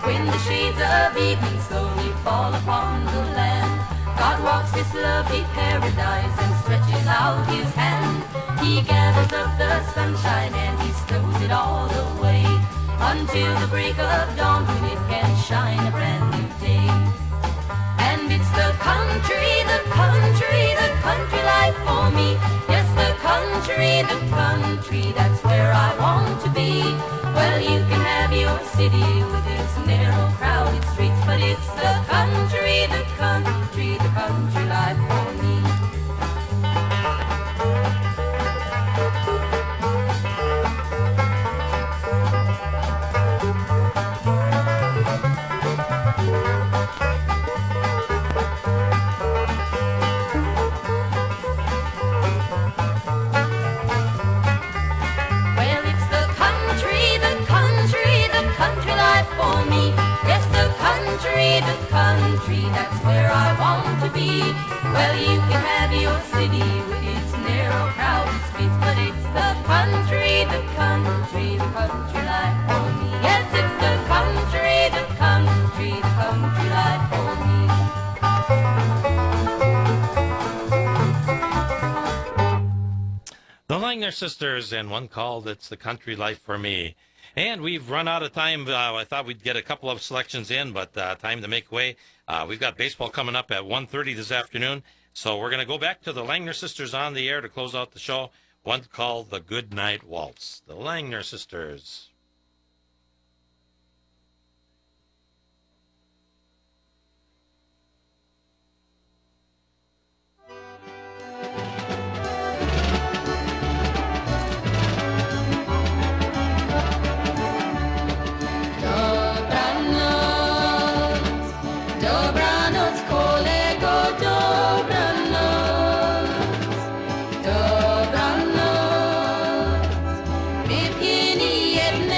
When the shades of evening slowly fall upon the land, God walks this lovely paradise and stretches out his hand. He gathers up the sunshine and he stows it all away until the break of dawn when it can shine a brand new day. And it's the country, the country, the country life for me. Yes, the country, that's where I want to be. Well, you can have your city with its narrow, crowded streets, but it's the country, the country, the country life for me. Well, it's the country, the country, the country life for me. Yes, the country, that's where I want to be. Well, you can have your city with its narrow, crowded streets, but it's the country, the country, the country life for me. Yes, it's the country, the country, the country life for me. The Langner Sisters, and one called It's the Country Life for Me. And we've run out of time. I thought we'd get a couple of selections in, but time to make way. We've got baseball coming up at 1:30 this afternoon. So we're going to go back to the Langner Sisters on the air to close out the show. One called The Good Night Waltz. The Langner Sisters. Dobranoc, kolego, dobranoc. Dobranoc. Wypij jedna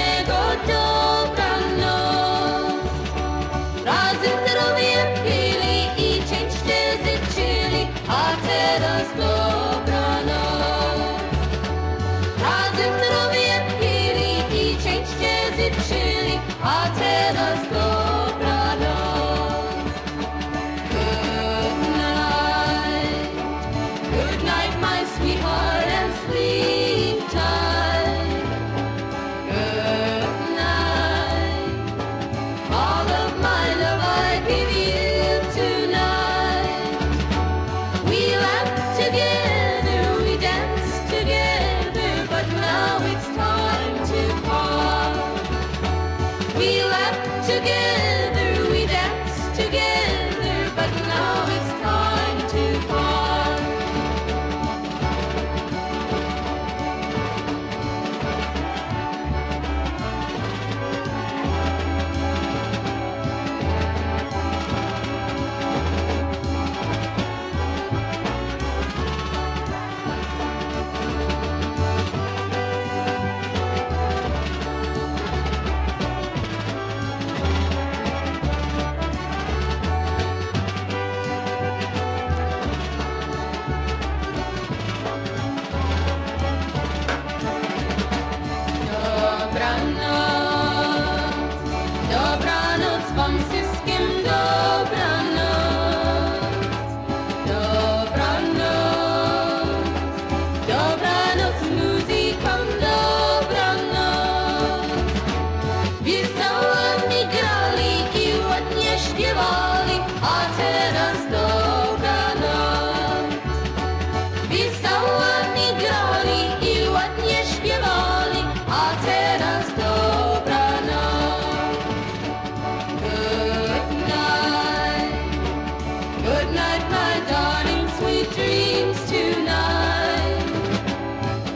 Good night, my darling, sweet dreams tonight.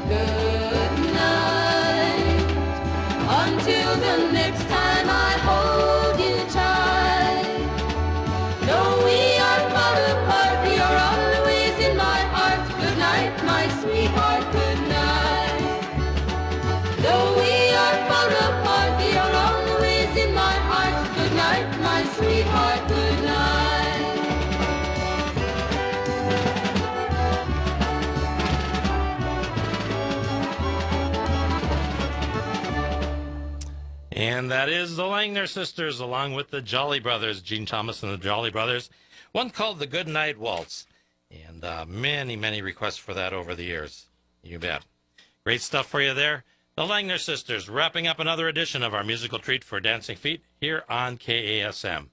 Good night. Until the next time I hold you tight. Though we are far apart, you're always in my heart. Good night, my sweetheart, good night. Though we are far apart, you're always in my heart. Good night, my sweetheart, good night. And that is the Langner Sisters, along with the Jolly Brothers, Gene Thomas and the Jolly Brothers. One called the Good Night Waltz. And many, many requests for that over the years. You bet. Great stuff for you there. The Langner Sisters, wrapping up another edition of our musical treat for dancing feet here on KASM.